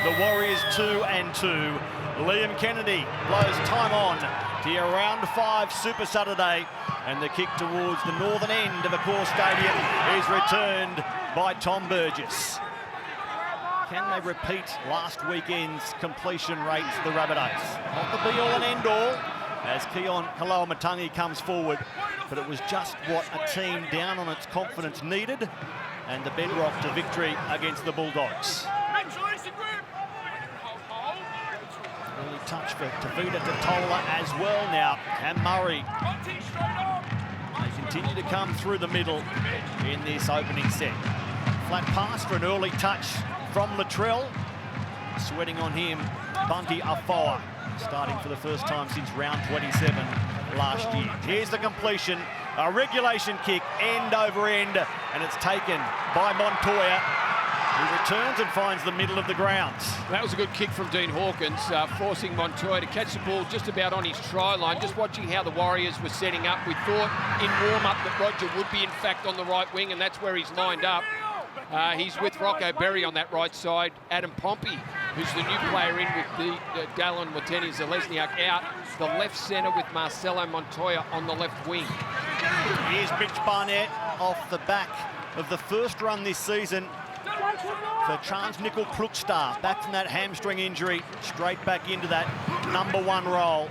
The Warriors 2-2. Liam Kennedy blows time on to your round 5 Super Saturday, and the kick towards the northern end of Accor Stadium is returned by Tom Burgess. Can they repeat last weekend's completion rates, the Rabbitohs? Not the be-all and end-all, as Keon Kaloamatangi comes forward, but it was just what a team down on its confidence needed, and the bedrock to victory against the Bulldogs. Early touch for Tavita Totola as well now. Cam Murray. They continue to come through the middle in this opening set. Flat pass for an early touch from Latrell. Sweating on him, Bunty Afoa, starting for the first time since round 27 last year. Here's the completion, a regulation kick, end over end, and it's taken by Montoya, who returns and finds the middle of the grounds. That was a good kick from Dean Hawkins, forcing Montoya to catch the ball just about on his try line. Just watching how the Warriors were setting up, we thought in warm-up that Roger would be in fact on the right wing, and that's where he's lined up. He's with Rocco Berry on that right side. Adam Pompey, who's the new player in with the Dallin Watene-Zelezniak out. The left centre with Marcelo Montoya on the left wing. Here's Mitch Barnett off the back of the first run this season for Charles Nickel Klukstar, back from that hamstring injury, straight back into that #1 role.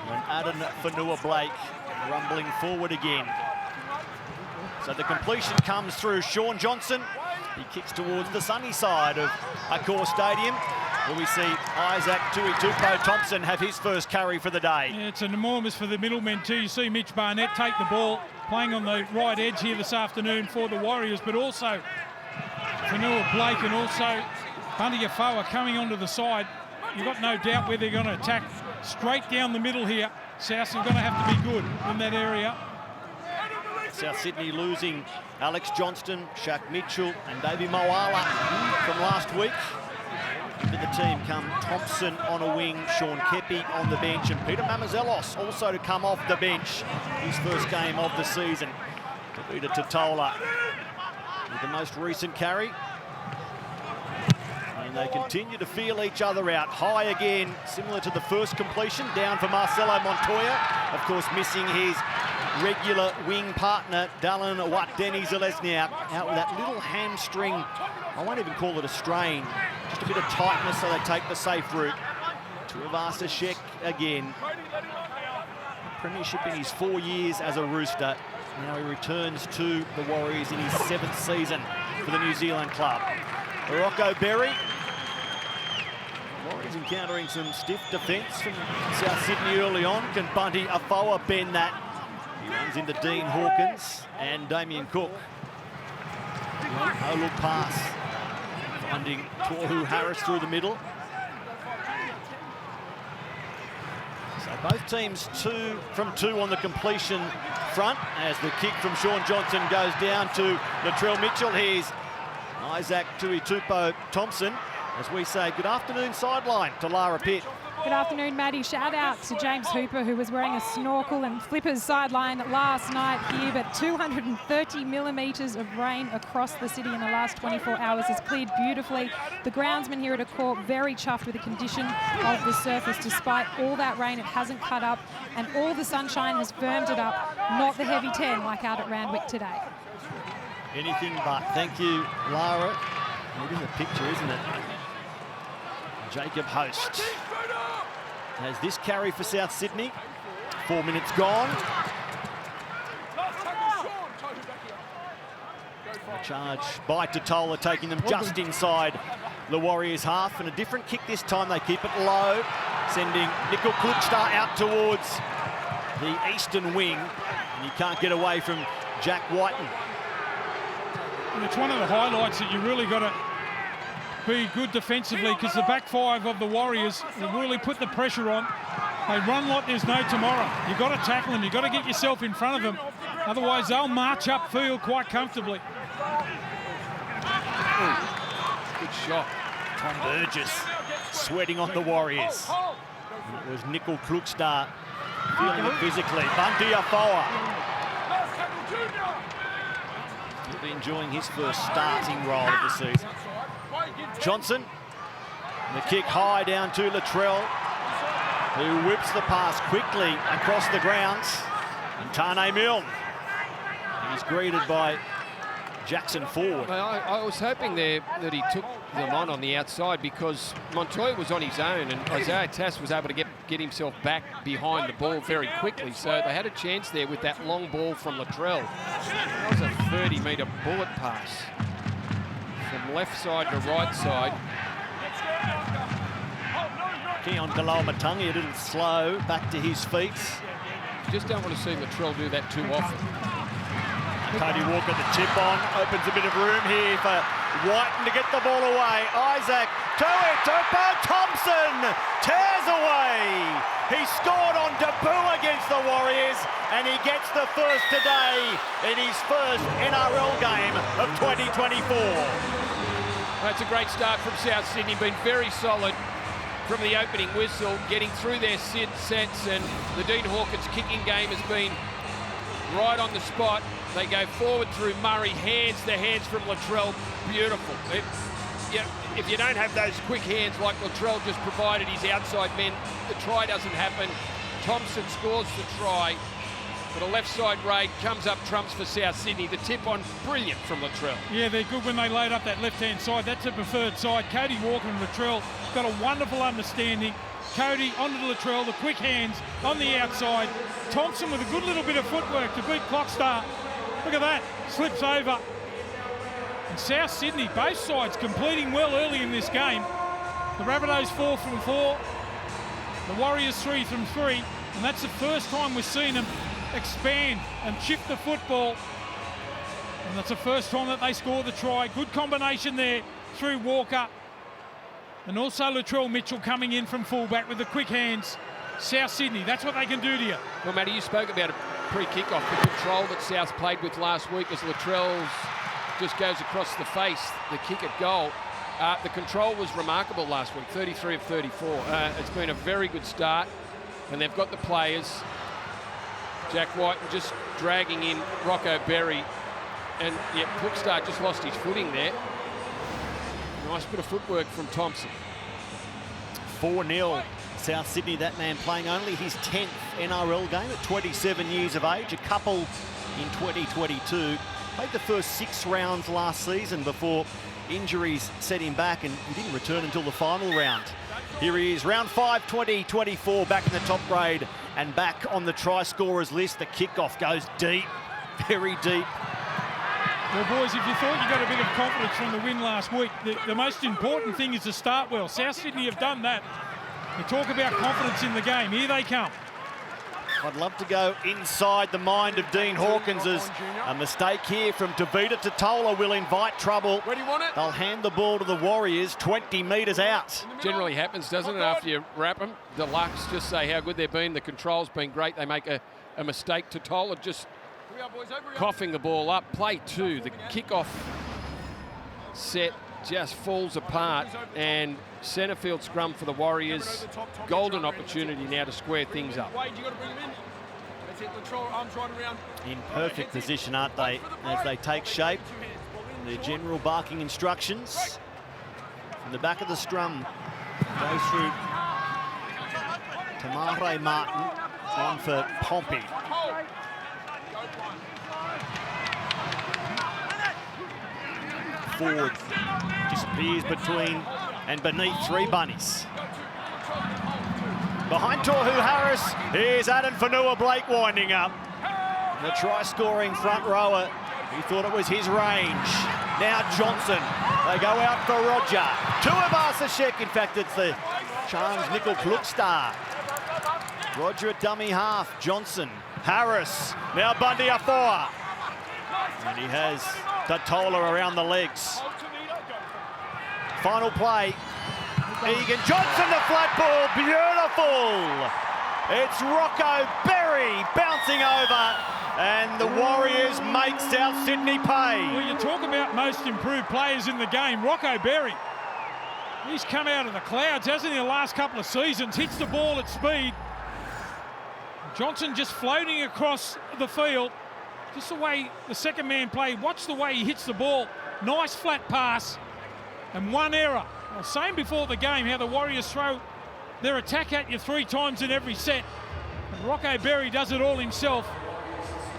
And Adam Fanua-Blake rumbling forward again. So the completion comes through Shaun Johnson. He kicks towards the sunny side of Accor Stadium, where we see Isaac Tuitupo-Thompson have his first carry for the day. Yeah, it's enormous for the middlemen too. You see Mitch Barnett take the ball, playing on the right edge here this afternoon for the Warriors, but also Fanua-Blake and also Bunty Afoa coming onto the side. You've got no doubt where they're going to attack straight down the middle here. South are going to have to be good in that area. South Sydney losing Alex Johnston, Shaq Mitchell and Davey Moala from last week. Into the team come Thompson on a wing, Sean Kepi on the bench, and Peter Mamazelos also to come off the bench. His first game of the season. Tavita Totola with the most recent carry. And they continue to feel each other out. High again, similar to the first completion, down for Marcelo Montoya. Of course, missing his regular wing partner, Dallin Watene-Zelezniak, out with that little hamstring. I won't even call it a strain, just a bit of tightness, so they take the safe route. Tuivasa Sheck again. Premiership in his 4 years as a Rooster. Now he returns to the Warriors in his 7th season for the New Zealand club. Rocco Berry. Warriors encountering some stiff defence from South Sydney early on. Can Bunty Afoa bend that? He runs into Dean Hawkins and Damien Cook. No look pass. Finding Tohu Harris through the middle. So both teams 2 from 2 on the completion front, as the kick from Shaun Johnson goes down to Latrell Mitchell. Here's Isaac Tuitupo-Thompson, as we say good afternoon sideline to Lara Pitt. Good afternoon, Maddie. Shout out to James Hooper, who was wearing a snorkel and flippers sideline last night here, but 230 millimetres of rain across the city in the last 24 hours has cleared beautifully. The groundsman here at Accor very chuffed with the condition of the surface. Despite all that rain, it hasn't cut up, and all the sunshine has firmed it up, not the heavy 10 like out at Randwick today. Anything but. Thank you, Lara. It is a picture, isn't it? Jacob Host has this carry for South Sydney. 4 minutes gone. A charge by Totola, taking them just inside the Warriors' half. And a different kick this time. They keep it low, sending Nickel Klukstar out towards the eastern wing. And he can't get away from Jack Whiten. And it's one of the highlights that you really got to be good defensively, because the back 5 of the Warriors will really put the pressure on. They run like there's no tomorrow. You've got to tackle them. You've got to get yourself in front of them. Otherwise, they'll march upfield quite comfortably. Good shot. Tom Burgess sweating on the Warriors. It was Nickel Klukstar feeling it physically. Bunty Afoa. He'll be enjoying his first starting role of the season. Johnson The kick high down to Latrell, who whips the pass quickly across the grounds. And Tane Milne. He's greeted by Jackson Ford. Well, I was hoping there that he took them on the outside, because Montoya was on his own and Isaiah Tass was able to get himself back behind the ball very quickly. So they had a chance there with that long ball from Latrell. That was a 30-metre bullet pass from left side to right side. Keon Kaloamatangi a little slow, back to his feet. Just don't want to see Latrell do that too often. Cody Walker, the tip on, opens a bit of room here for Whiten to get the ball away. Isaac to it, Bo Thompson tears away. He scored on debut against the Warriors, and he gets the first today in his first NRL game of 2024. That's a great start from South Sydney, been very solid from the opening whistle, getting through their sets, and the Dean Hawkins kicking game has been right on the spot. They go forward through Murray, hands from Latrell, beautiful. If you don't have those quick hands like Latrell just provided his outside men, the try doesn't happen. Thompson scores the try, but a left side raid comes up trumps for South Sydney. The tip on, brilliant from Latrell. Yeah, they're good when they load up that left-hand side. That's a preferred side. Cody Walker and Latrell got a wonderful understanding. Cody onto Latrell, the quick hands on the outside. Thompson with a good little bit of footwork to beat Clockstar. Look at that, slips over. And South Sydney, both sides completing well early in this game. The Rabbitohs 4 from 4, the Warriors 3 from 3, and that's the first time we've seen them expand and shift the football. And that's the first time that they score the try. Good combination there through Walker. And also Latrell Mitchell coming in from fullback with the quick hands. South Sydney, that's what they can do to you. Well, Matty, you spoke about a pre-kickoff, the control that South played with last week as Latrell's just goes across the face, the kick at goal. The control was remarkable last week, 33 of 34. It's been a very good start, and they've got the players. Jack White just dragging in Rocco Berry, and yeah, Cookstar just lost his footing there. Nice bit of footwork from Thompson. 4-0. South Sydney, that man playing only his 10th NRL game at 27 years of age, a couple in 2022. Played the first 6 rounds last season before injuries set him back, and he didn't return until the final round. Here he is, round 5, 2024, back in the top grade and back on the try scorers list. The kickoff goes deep, very deep. Well, boys, if you thought you got a bit of confidence from the win last week, the most important thing is to start well. South Sydney have done that. You talk about confidence in the game. Here they come. I'd love to go inside the mind of Dean Hawkins as a mistake here from Tavita Totola will invite trouble. Where do you want it? They'll hand the ball to the Warriors 20 metres out. Generally happens, doesn't it, after you wrap them? Deluxe just say how good they've been. The control's been great. They make a mistake. Totola just coughing the ball up. Play 2. The kickoff set just falls apart, and centre field scrum for the Warriors. Golden opportunity now to square things up. In perfect position, aren't they, as they take shape. Their general barking instructions. From the back of the scrum, goes through Tamare Martin, on for Pompey. Ford disappears between and beneath 3 bunnies. Behind Tohu Harris, here's Adam Fanua-Blake winding up. The try-scoring front rower, he thought it was his range. Now Johnson, they go out for Roger. Tuivasa-Sheck, in fact it's the Charms Nickel Klukstar. Roger at dummy half, Johnson, Harris, now Bundy Afoa. And he has Totola around the legs. Final play. Egan Johnson, the flat ball, beautiful. It's Rocco Berry bouncing over, and the Warriors make South Sydney pay. Well, you talk about most improved players in the game. Rocco Berry, he's come out of the clouds, hasn't he, the last couple of seasons, hits the ball at speed. Johnson just floating across the field. Just the way the second man played. Watch the way he hits the ball. Nice flat pass. And one error. Well, same before the game, how the Warriors throw their attack at you 3 times in every set. And Rocco Berry does it all himself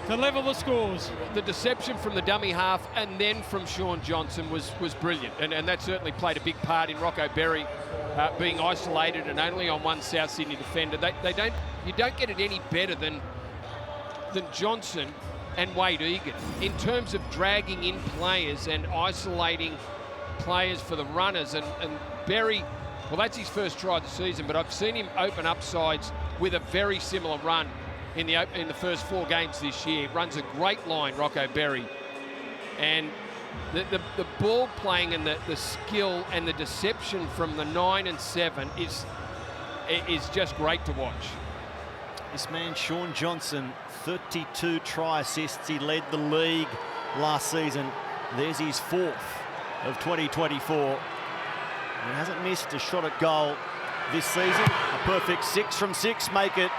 to level the scores. The deception from the dummy half and then from Shaun Johnson was brilliant, and that certainly played a big part in Rocco Berry being isolated and only on one South Sydney defender. You don't get it any better than Johnson and Wade Egan in terms of dragging in players and isolating players for the runners. And Berry, well, that's his first try of the season, but I've seen him open up sides with a very similar run in the first 4 games this year. Runs a great line, Rocco Berry. And the ball playing and the skill and the deception from the 9 and 7 is just great to watch. This man, Shaun Johnson, 32 try assists. He led the league last season. There's his 4th of 2024. He hasn't missed a shot at goal this season. A perfect 6 from 6, make it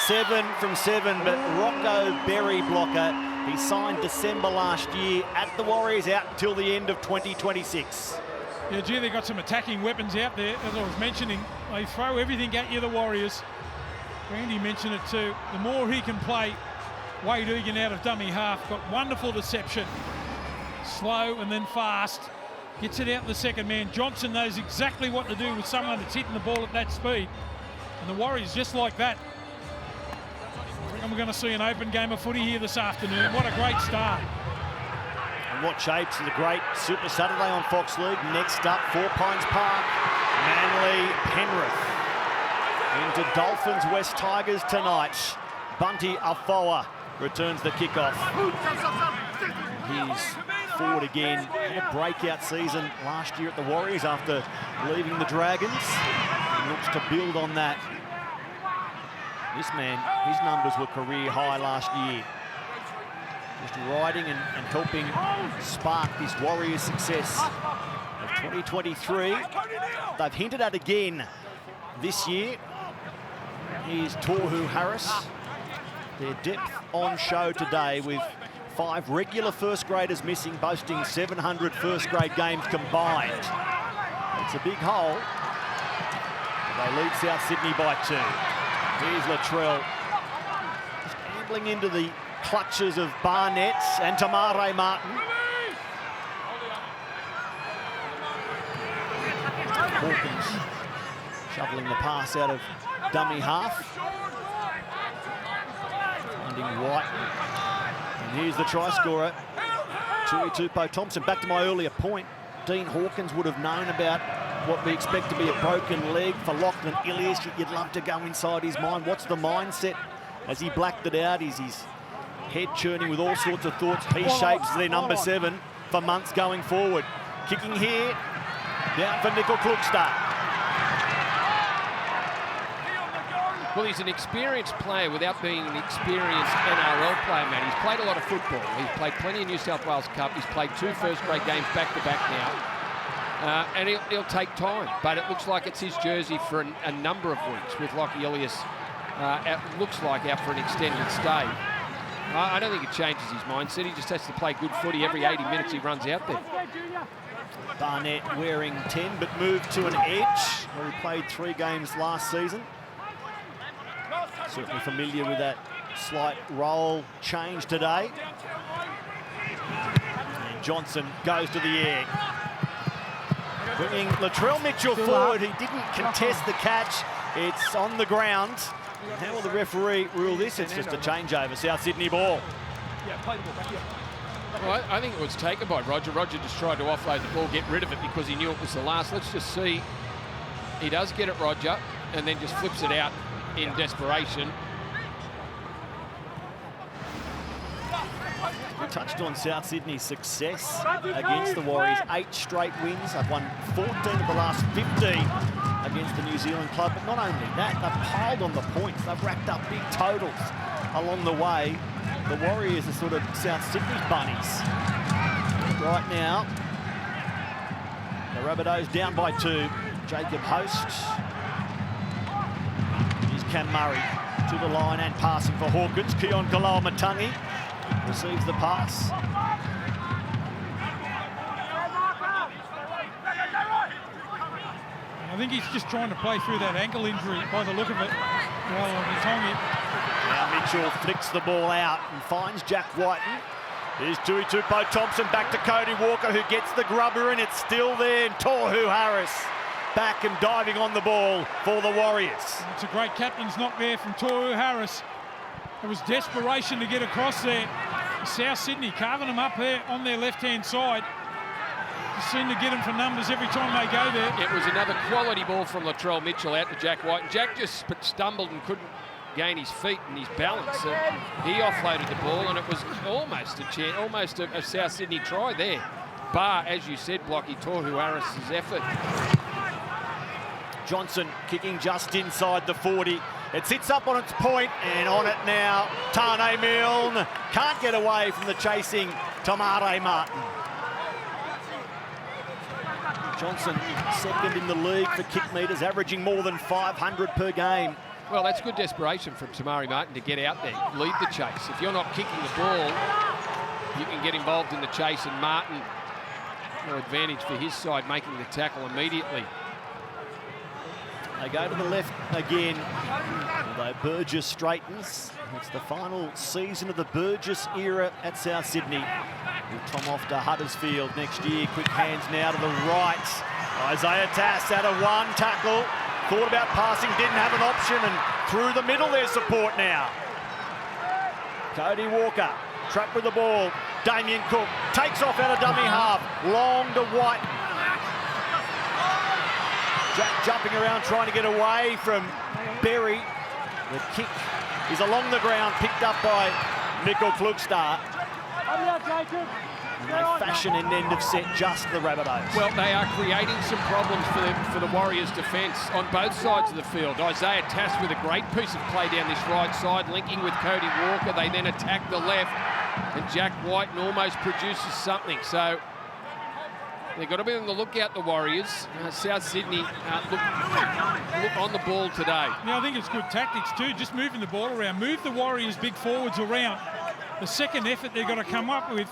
7 from 7. But Rocco Berry blocker, he signed December last year at the Warriors, out until the end of 2026. Yeah, gee, they've got some attacking weapons out there. As I was mentioning, they throw everything at you, the Warriors. Randy mentioned it too. The more he can play Wade Egan out of dummy half, got wonderful deception. Slow and then fast. Gets it out the second man. Johnson knows exactly what to do with someone that's hitting the ball at that speed. And the Warriors just like that. I reckon we're going to see an open game of footy here this afternoon. What a great start. And what shapes is a great Super Saturday on Fox League. Next up, 4 Pines Park, Manly Penrith. Into Dolphins West Tigers tonight. Bunty Afoa returns the kickoff. He's forward again. Had a breakout season last year at the Warriors after leaving the Dragons. He looks to build on that. This man, his numbers were career high last year. Just riding and helping spark this Warriors success of 2023. They've hinted at again this year. Here's Tohu Harris. Their depth on show today with 5 regular first graders missing, boasting 700 first grade games combined. It's a big hole. They lead South Sydney by 2. Here's Latrell. Just ambling into the clutches of Barnett and Tamare Martin. Hawkins shoveling the pass out of dummy half. Finding White. And here's the try scorer, Tui Tupou Thompson. Back to my earlier point, Dean Hawkins would have known about what we expect to be a broken leg for Lachlan Ilias. You'd love to go inside his mind. What's the mindset as he blacked it out? Is his head churning with all sorts of thoughts? He shapes their number 7 for months going forward. Kicking here, down for Nickel Klugstad. Well, he's an experienced player without being an experienced NRL player, Matt. He's played a lot of football. He's played plenty of New South Wales Cup. He's played 2 first-grade games back-to-back now. And he'll take time. But it looks like it's his jersey for a number of weeks with Lockie Ilias, looks like, out for an extended stay. I don't think it changes his mindset. He just has to play good footy every 80 minutes he runs out there. Barnett wearing 10, but moved to an edge, where he played 3 games last season. Certainly familiar with that slight role change today. And Johnson goes to the air. Bringing Latrell Mitchell forward. He didn't contest the catch. It's on the ground. How will the referee rule this? It's just a changeover. South Sydney ball. Well, I think it was taken by Roger. Roger just tried to offload the ball, get rid of it because he knew it was the last. Let's just see. He does get it, Roger, and then just flips it out in desperation. We touched on South Sydney's success against the Warriors. 8 straight wins. They've won 14 of the last 15 against the New Zealand club. But not only that, they've piled on the points. They've racked up big totals along the way. The Warriors are sort of South Sydney's bunnies. Right now, the Rabbitohs down by 2. Jacob Host. Here's Cam Murray to the line and passing for Hawkins. Keon Kaloa-Matangi receives the pass. think he's just trying to play through that ankle injury by the look of it. Now Mitchell flicks the ball out and finds Jack Whiten. Here's Tuitupo Thompson back to Cody Walker, who gets the grubber, and it's still there. And Tohu Harris back and diving on the ball for the Warriors. It's a great captain's knock there from Tohu Harris. It was desperation to get across there. South Sydney carving them up there on their left-hand side. Just seem to get them for numbers every time they go there. It was another quality ball from Latrell Mitchell out to Jack White. And Jack just stumbled and couldn't gain his feet and his balance. He offloaded the ball, and it was almost a South Sydney try there. Bar, as you said, Blocky, Tohu Harris's effort. Johnson kicking just inside the 40. It sits up on its point, and on it now, Tane Milne can't get away from the chasing Tamare Martin. Johnson second in the league for kick metres, averaging more than 500 per game. Well, that's good desperation from Tamari Martin to get out there, lead the chase. If you're not kicking the ball, you can get involved in the chase, and Martin, no advantage for his side, making the tackle immediately. They go to the left again, although Burgess straightens. It's the final season of the Burgess era at South Sydney. With Tom off to Huddersfield next year. Quick hands now to the right. Isaiah Tass had a one tackle. Thought about passing, didn't have an option, and through the middle there's support now. Cody Walker, trapped with the ball. Damien Cook takes off out of dummy half. Long to White. Jack jumping around trying to get away from Berry. The kick is along the ground, picked up by Mikkel Klugstad. And they fashion an end of set just for the Rabbitohs. Well, they are creating some problems for the Warriors' defence on both sides of the field. Isaiah Tass with a great piece of play down this right side, linking with Cody Walker. They then attack the left, and Jack Whiten almost produces something. So they've got to be on the lookout, the Warriors. South Sydney look on the ball today. Yeah, I think it's good tactics too, just moving the ball around. Move the Warriors' big forwards around. The second effort they've got to come up with,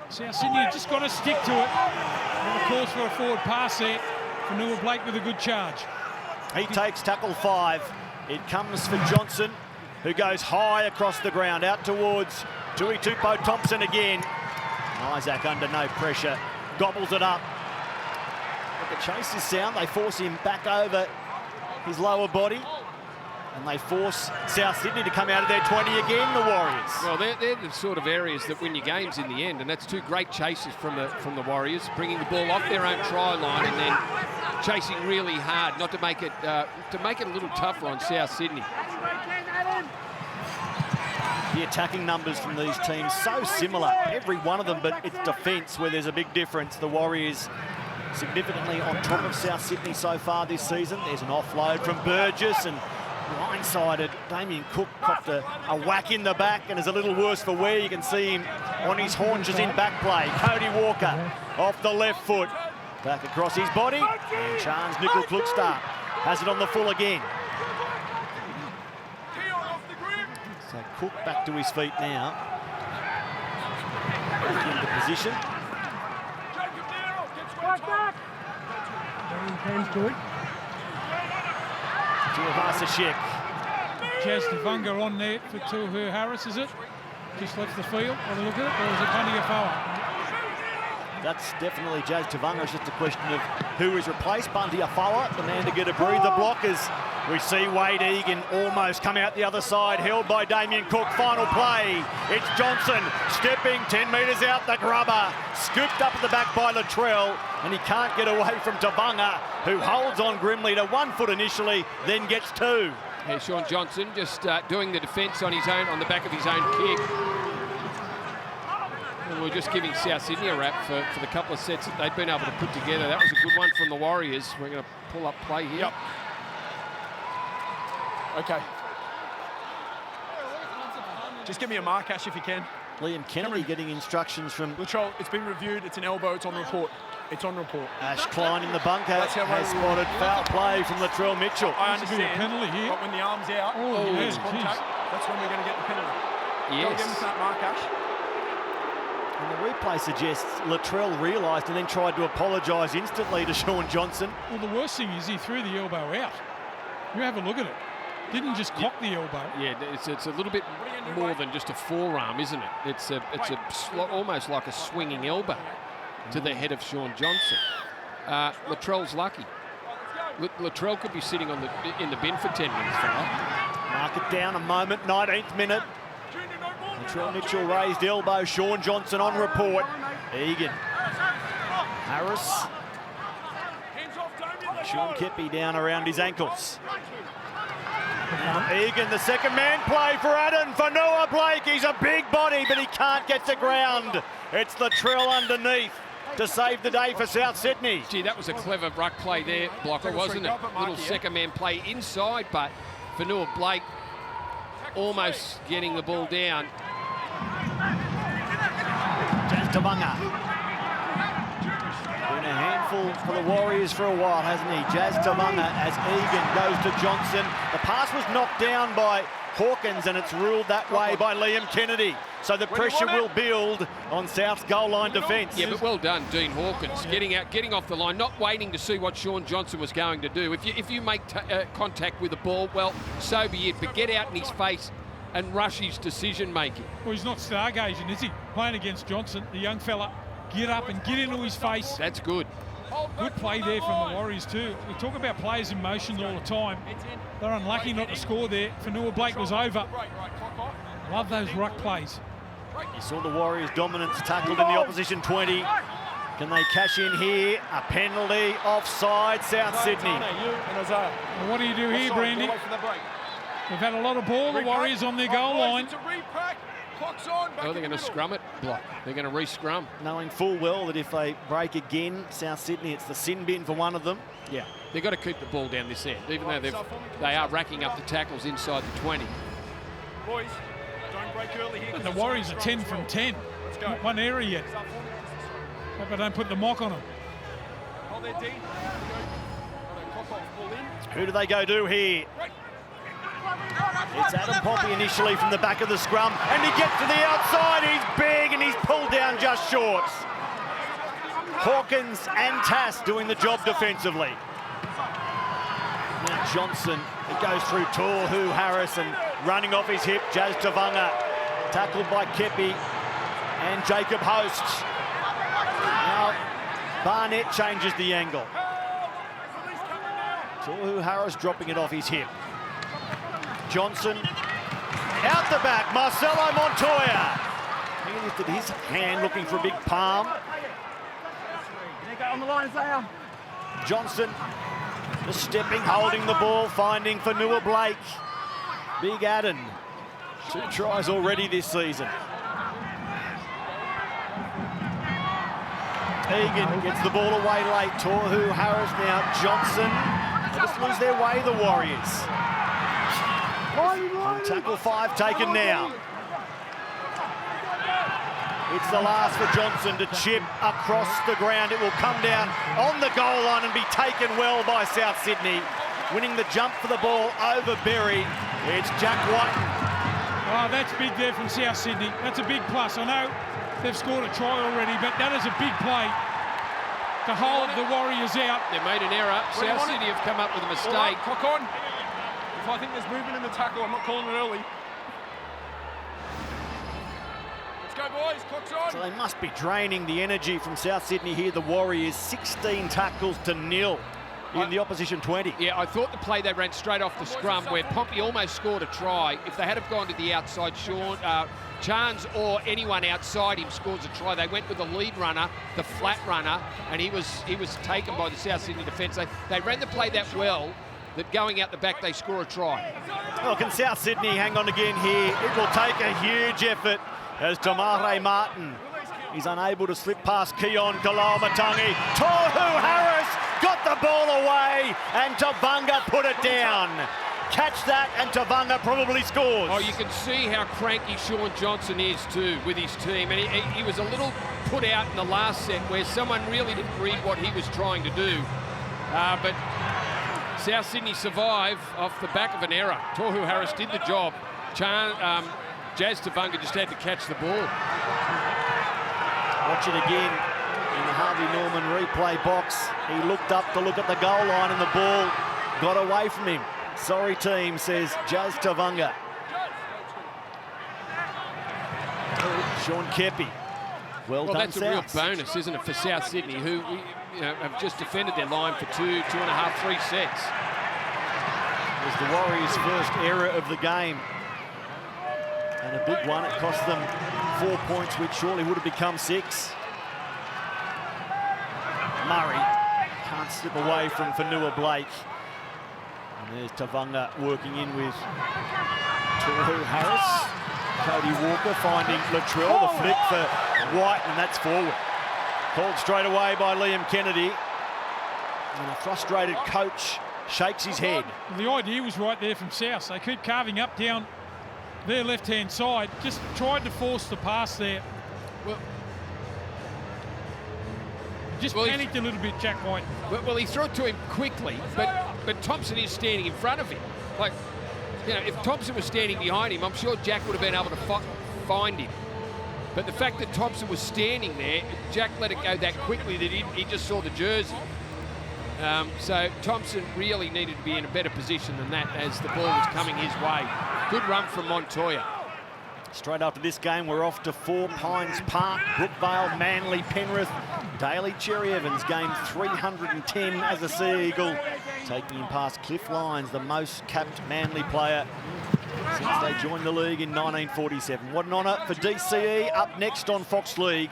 South Sydney have just got to stick to it. And of course, for a forward pass there, for Noah Blake with a good charge. He takes tackle 5. It comes for Johnson, who goes high across the ground, out towards Tuitupo Thompson again. Isaac under no pressure, gobbles it up. But the chase is sound. They force him back over his lower body. And they force South Sydney to come out of their 20 again, the Warriors. Well, they're the sort of areas that win your games in the end, and that's two great chases from the Warriors, bringing the ball off their own try line and then chasing really hard, not to make it a little tougher on South Sydney. The attacking numbers from these teams so similar, every one of them, but it's defence where there's a big difference. The Warriors significantly on top of South Sydney so far this season. There's an offload from Burgess, and blindsided Damien Cook copped a whack in the back and is a little worse for wear. You can see him on his haunches in back play. Cody Walker off the left foot, back across his body, and Charles Nickel Klugstad has it on the full again. So Cook back to his feet now. Back into position. Tuivasa-Sheck. Jazz Tavunga on there for Tohu Harris, is it? Just left the field by the look at it, or is it Bundy-Afoa? That's definitely Jazz Tavunga. It's just a question of who is replaced. Bundy-Afoa, the man to get a breather. Blockers. We see Wade Egan almost come out the other side, held by Damien Cook. Final play. It's Johnson stepping 10 metres out the grubber. Scooped up at the back by Latrell, and he can't get away from Tavunga, who holds on grimly to 1 foot initially, then gets 2. Yeah, Shaun Johnson just doing the defence on the back of his own kick. And we're just giving South Sydney a rap for the couple of sets that they've been able to put together. That was a good one from the Warriors. We're going to pull up play here. Yep. Okay. Just give me a mark, Ash, if you can. Liam Kennedy getting instructions from Latrell, it's been reviewed, it's an elbow, it's on report. It's on report. Ash Klein in the bunker. Has spotted foul play from Latrell Mitchell. I understand, a penalty here. but when the arm's out, it's contact, that's when we're going to get the penalty. Yes. Go give us that mark, Ash. And the replay suggests Latrell realised and then tried to apologise instantly to Shaun Johnson. Well, the worst thing is he threw the elbow out. You have a look at it. Didn't just cock the elbow. Yeah, it's a little bit more than just a forearm, isn't it? It's almost like a swinging elbow to the head of Shaun Johnson. Latrell's lucky. Latrell could be sitting in the bin for 10 minutes for that. Mark it down a moment, 19th minute. Latrell Mitchell raised elbow, Shaun Johnson on report. Egan. Harris. Sean Kepi down around his ankles. Egan, the second man play for Adam. Fanua Blake, he's a big body, but he can't get to ground. It's Latrell underneath to save the day for South Sydney. Gee, that was a clever ruck play there, Blocker, wasn't it? Little second man play inside, but Fanua Blake almost getting the ball down. Jazz Tavanga. Been a handful for the Warriors for a while, hasn't he? Jazz Tavanga as Egan goes to Johnson. The pass was knocked down by Hawkins, and it's ruled that way by Liam Kennedy. So the pressure will build on South's goal line defence. Yeah, but well done, Dean Hawkins, getting off the line, not waiting to see what Shaun Johnson was going to do. If you make contact with the ball, well, so be it. But get out in his face and rush his decision making. Well, he's not stargazing, is he? Playing against Johnson, the young fella. Get up and get into his face. That's good. Good play there from the Warriors too. We talk about players in motion all the time. They're unlucky not to score there. Fanua Blake was over. Love those ruck plays. You saw the Warriors' dominance tackled in the opposition 20. Can they cash in here? A penalty, offside, South Sydney. Well, what do you do here, Brandy? They've had a lot of ball, the Warriors on their goal line. Oh, they're going to scrum it, Block. They're going to re-scrum. Knowing full well that if they break again, South Sydney, it's the sin bin for one of them. Yeah, they've got to keep the ball down this end, even though they are racking up the tackles inside the 20. Boys, don't break early here. And the Warriors are 10 from 10. Not one error yet. Hope I don't put the mock on them. Hold there, D. Who do they go to here? It's Adam Poppy initially from the back of the scrum, and he gets to the outside. He's big and he's pulled down just short. Hawkins and Tass doing the job defensively. Now Johnson, it goes through Tohu Harris and running off his hip, Jazz Tavanga, tackled by Kepi and Jacob Host. Now Barnett changes the angle. Tohu Harris dropping it off his hip. Johnson out the back, Marcelo Montoya. He lifted his hand looking for a big palm. On the line, Zaya. Johnson just stepping, holding the ball, finding Fanua Blake. Big Adam, 2 tries already this season. Egan gets the ball away late. Tohu Harris now, Johnson. They just lose their way, the Warriors. On tackle 5 taken now. It's the last for Johnson to chip across the ground. It will come down on the goal line and be taken well by South Sydney. Winning the jump for the ball over Berry. It's Jack White. Oh, that's big there from South Sydney. That's a big plus. I know they've scored a try already, but that is a big play to hold the Warriors out. They made an error. South Sydney have come up with a mistake. Right, cock on. If I think there's movement in the tackle, I'm not calling it early. Let's go, boys. Cock's on. So they must be draining the energy from South Sydney here. The Warriors, 16 tackles to 0 in the opposition 20. Yeah, I thought the play they ran straight off the scrum where Pompey almost scored a try. If they had have gone to the outside, Chance or anyone outside him scores a try. They went with the lead runner, the flat runner, and he was taken by the South Sydney defence. They ran the play that well that going out the back, they score a try. Well, can South Sydney hang on again here? It will take a huge effort as Tamare Martin. He's unable to slip past Keon Kalaumatangi. Tohu Harris got the ball away and Tavanga put it down. Catch that and Tavanga probably scores. Oh, you can see how cranky Shaun Johnson is too with his team. And he was a little put out in the last set where someone really didn't read what he was trying to do. But South Sydney survive off the back of an error. Tohu Harris did the job. Jazz Tavanga just had to catch the ball. Watch it again in the Harvey Norman replay box. He looked up to look at the goal line and the ball got away from him. Sorry team, says Jazz Tavunga. Sean Kepi. Well done, that's South. a real bonus, isn't it, for South Sydney, who have just defended their line for 2.5, 3 sets. It was the Warriors' first error of the game. And a big one. It cost them 4 points, which surely would have become 6. Murray can't slip away from Fanua Blake. And there's Tavunga working in with Toru Harris. Cody Walker finding Latrell, the flick for White, and that's forward. Called straight away by Liam Kennedy. And a frustrated coach shakes his head. The idea was right there from South. They keep carving up down their left-hand side. Just tried to force the pass there. Well, panicked a little bit, Jack White. Well, he threw it to him quickly, but Thompson is standing in front of him. Like, if Thompson was standing behind him, I'm sure Jack would have been able to find him. But the fact that Thompson was standing there, Jack let it go that quickly that he just saw the jersey. So Thompson really needed to be in a better position than that as the ball was coming his way. Good run from Montoya. Straight after this game, we're off to Four Pines Park, Brookvale, Manly, Penrith, Daly, Cherry Evans, game 310 as a Sea Eagle, taking him past Cliff Lyons, the most capped Manly player since they joined the league in 1947. What an honour for DCE. Up next on Fox League,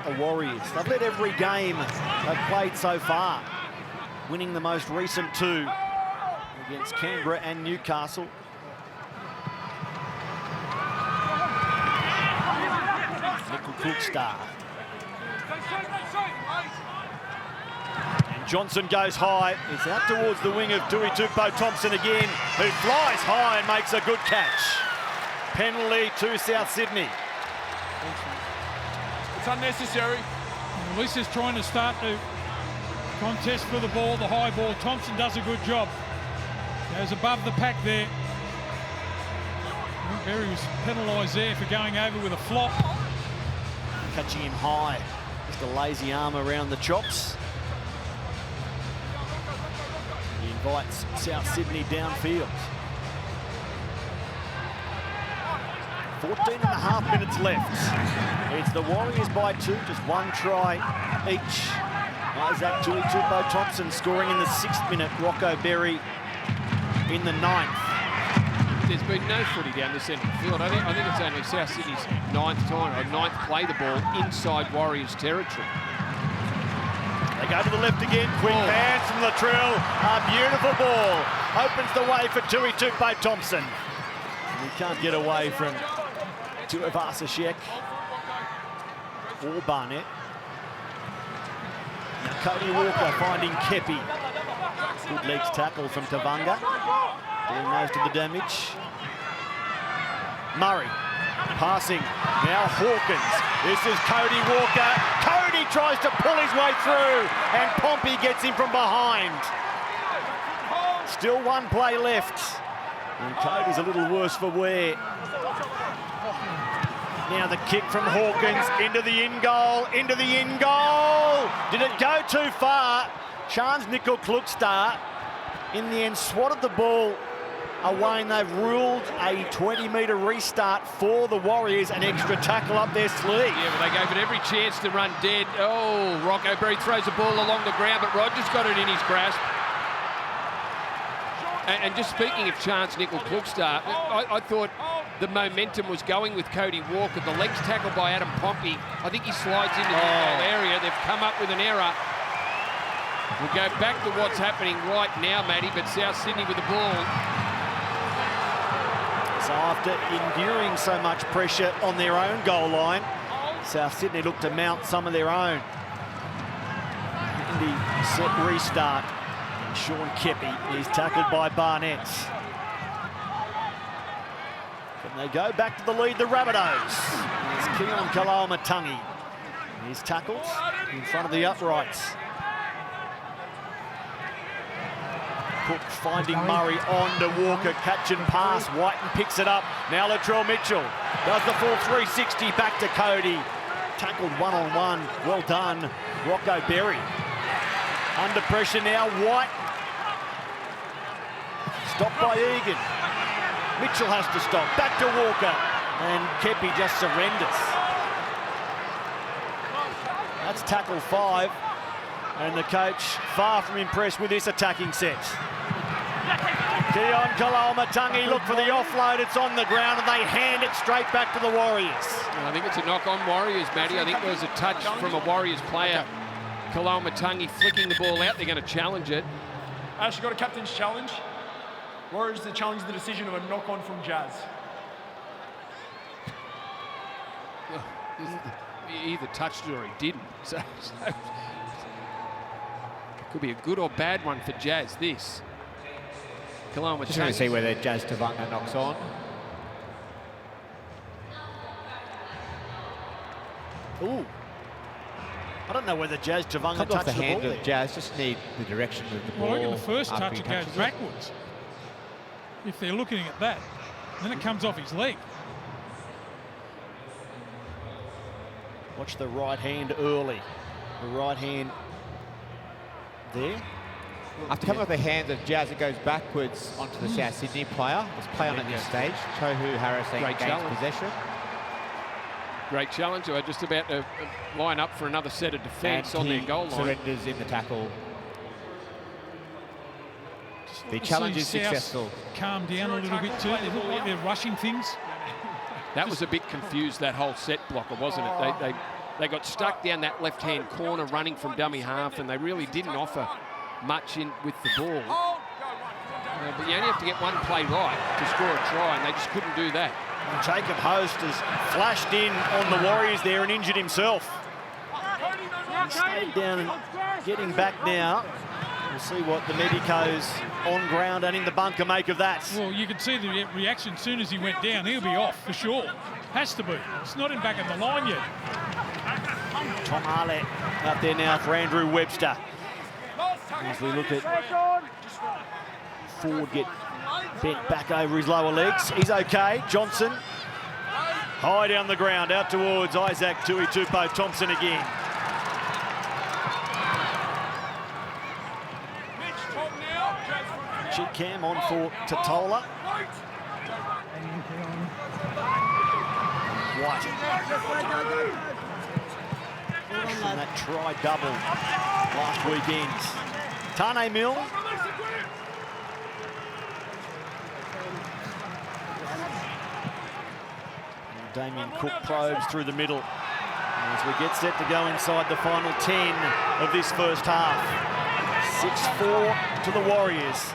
the Warriors. They've led every game they've played so far, winning the most recent 2 against Canberra and Newcastle. Cookstar. And Johnson goes high. It's out towards the wing of Tui Tupou Thompson again, who flies high and makes a good catch. Penalty to South Sydney. It's unnecessary. At least he's trying to start the contest for the ball, the high ball. Thompson does a good job. Goes above the pack there. Berry was penalised there for going over with a flop. Catching him high. Just a lazy arm around the chops. He invites South Sydney downfield. 14.5 minutes left. It's the Warriors by 2, just 1 try each. Isaac Tui Tupou Thompson scoring in the 6th minute. Rocco Berry in the 9th. There's been no footy down the centre of the field. I think it's only South Sydney's 9th time, or 9th play the ball inside Warriors territory. They go to the left again. Quick pass from Latrell. A beautiful ball. Opens the way for Tui Tupou Thompson. He can't get away from Tuivasa-Sheck or Barnett. Now Cody Walker finding Kepi. Good legs tackle from Tavunga. Doing most of the damage. Murray passing. Now Hawkins. This is Cody Walker. Cody tries to pull his way through and Pompey gets him from behind. Still 1 play left. And Cody's a little worse for wear. Now the kick from Hawkins into the in goal. Into the in goal. Did it go too far? Chance Nickel Klukstar in the end swatted the ball away, and they've ruled a 20-metre restart for the Warriors, an extra tackle up their sleeve. Yeah, but they gave it every chance to run dead. Oh, Rocco Berry throws the ball along the ground, but Rogers got it in his grasp. And just speaking of Chance Nickel Klukstar, I thought the momentum was going with Cody Walker. The legs tackled by Adam Pompey. I think he slides into the goal area. They've come up with an error. We'll go back to what's happening right now, Matty, but South Sydney with the ball. So after enduring so much pressure on their own goal line, South Sydney look to mount some of their own. Indy set restart. And Sean Kepi is tackled by Barnett. Can they go back to the lead, the Rabbitohs? It's Keelan Kalaumatangi. He's tackled in front of the uprights. Cook finding Murray on to Walker, catch and pass. Whiten picks it up. Now Latrell Mitchell does the full 360 back to Cody. tackled one-on-one. Well done, Rocco Berry. Under pressure now, White. Stopped by Egan. Mitchell has to stop. Back to Walker. And Kepi just surrenders. That's tackle 5. And the coach far from impressed with this attacking set. Keon Kalaumatangi look for the offload. It's on the ground and they hand it straight back to the Warriors. I think it's a knock on Warriors, Matty. I think there was a touch from a Warriors player. Kalaumatangi flicking the ball out. They're going to challenge it. Ash, you got a captain's challenge. Warriors to challenge the decision of a knock on from Jazz. He either touched it or he didn't. So it could be a good or bad one for Jazz, this. Kalaumatangi. Just going to see whether Jazz Tavanga knocks on. Ooh. I don't know whether Jazz Tavanga Comes off touched the the hand ball of there. Jazz, just need the direction of the ball. Well, look at the first after touch, he it goes touches backwards. If they're looking at that, then it comes off his leg. Watch the right hand early. The right hand there. After coming off the hands of Jazz, it goes backwards onto the South Sydney player. Let's play on at this stage. Tohu Harris then Great gains challenge. possession. Great challenge. They were just about to line up for another set of defence on he their goal line. surrenders in the tackle. The Let's challenge see is South successful. Calm down a little bit too. They look like they're rushing things. That was a bit confused, that whole set blocker, wasn't it? They got stuck down that left-hand corner running from dummy half, and they really didn't offer much in with the ball. But you only have to get one play right to score a try, and they just couldn't do that. And Jacob Host has flashed in on the Warriors there and injured himself. He stayed down and getting back now. We'll see what the medicos on ground and in the bunker make of that. Well, you can see the reaction as soon as he went down. He'll be off for sure. Has to be. It's not in back of the line yet. Tom Arlett out there now for Andrew Webster. As we look at Ford get bent back over his lower legs. He's okay. Johnson high down the ground out towards Isaac Tuitupo Thompson again. Chit Cam on for Totola. White. From that try double last weekend. Tane Milne. And Damien Cook probes through the middle as we get set to go inside the final 10 of this first half. 6-4 to the Warriors.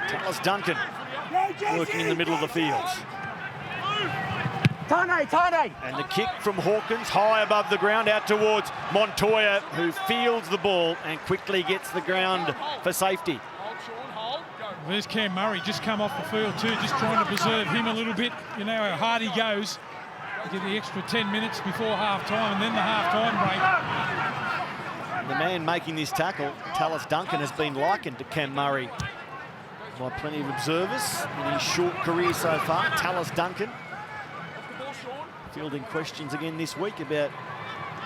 Thomas Duncan working in the middle of the field. Tane! And the kick from Hawkins high above the ground out towards Montoya, who fields the ball and quickly gets the ground for safety. There's Cam Murray just come off the field too, just trying to preserve him a little bit. You know how hard he goes. Get the extra 10 minutes before half-time and then the half-time break. And the man making this tackle, Tallis Duncan, has been likened to Cam Murray by plenty of observers in his short career so far. Tallis Duncan fielding questions again this week about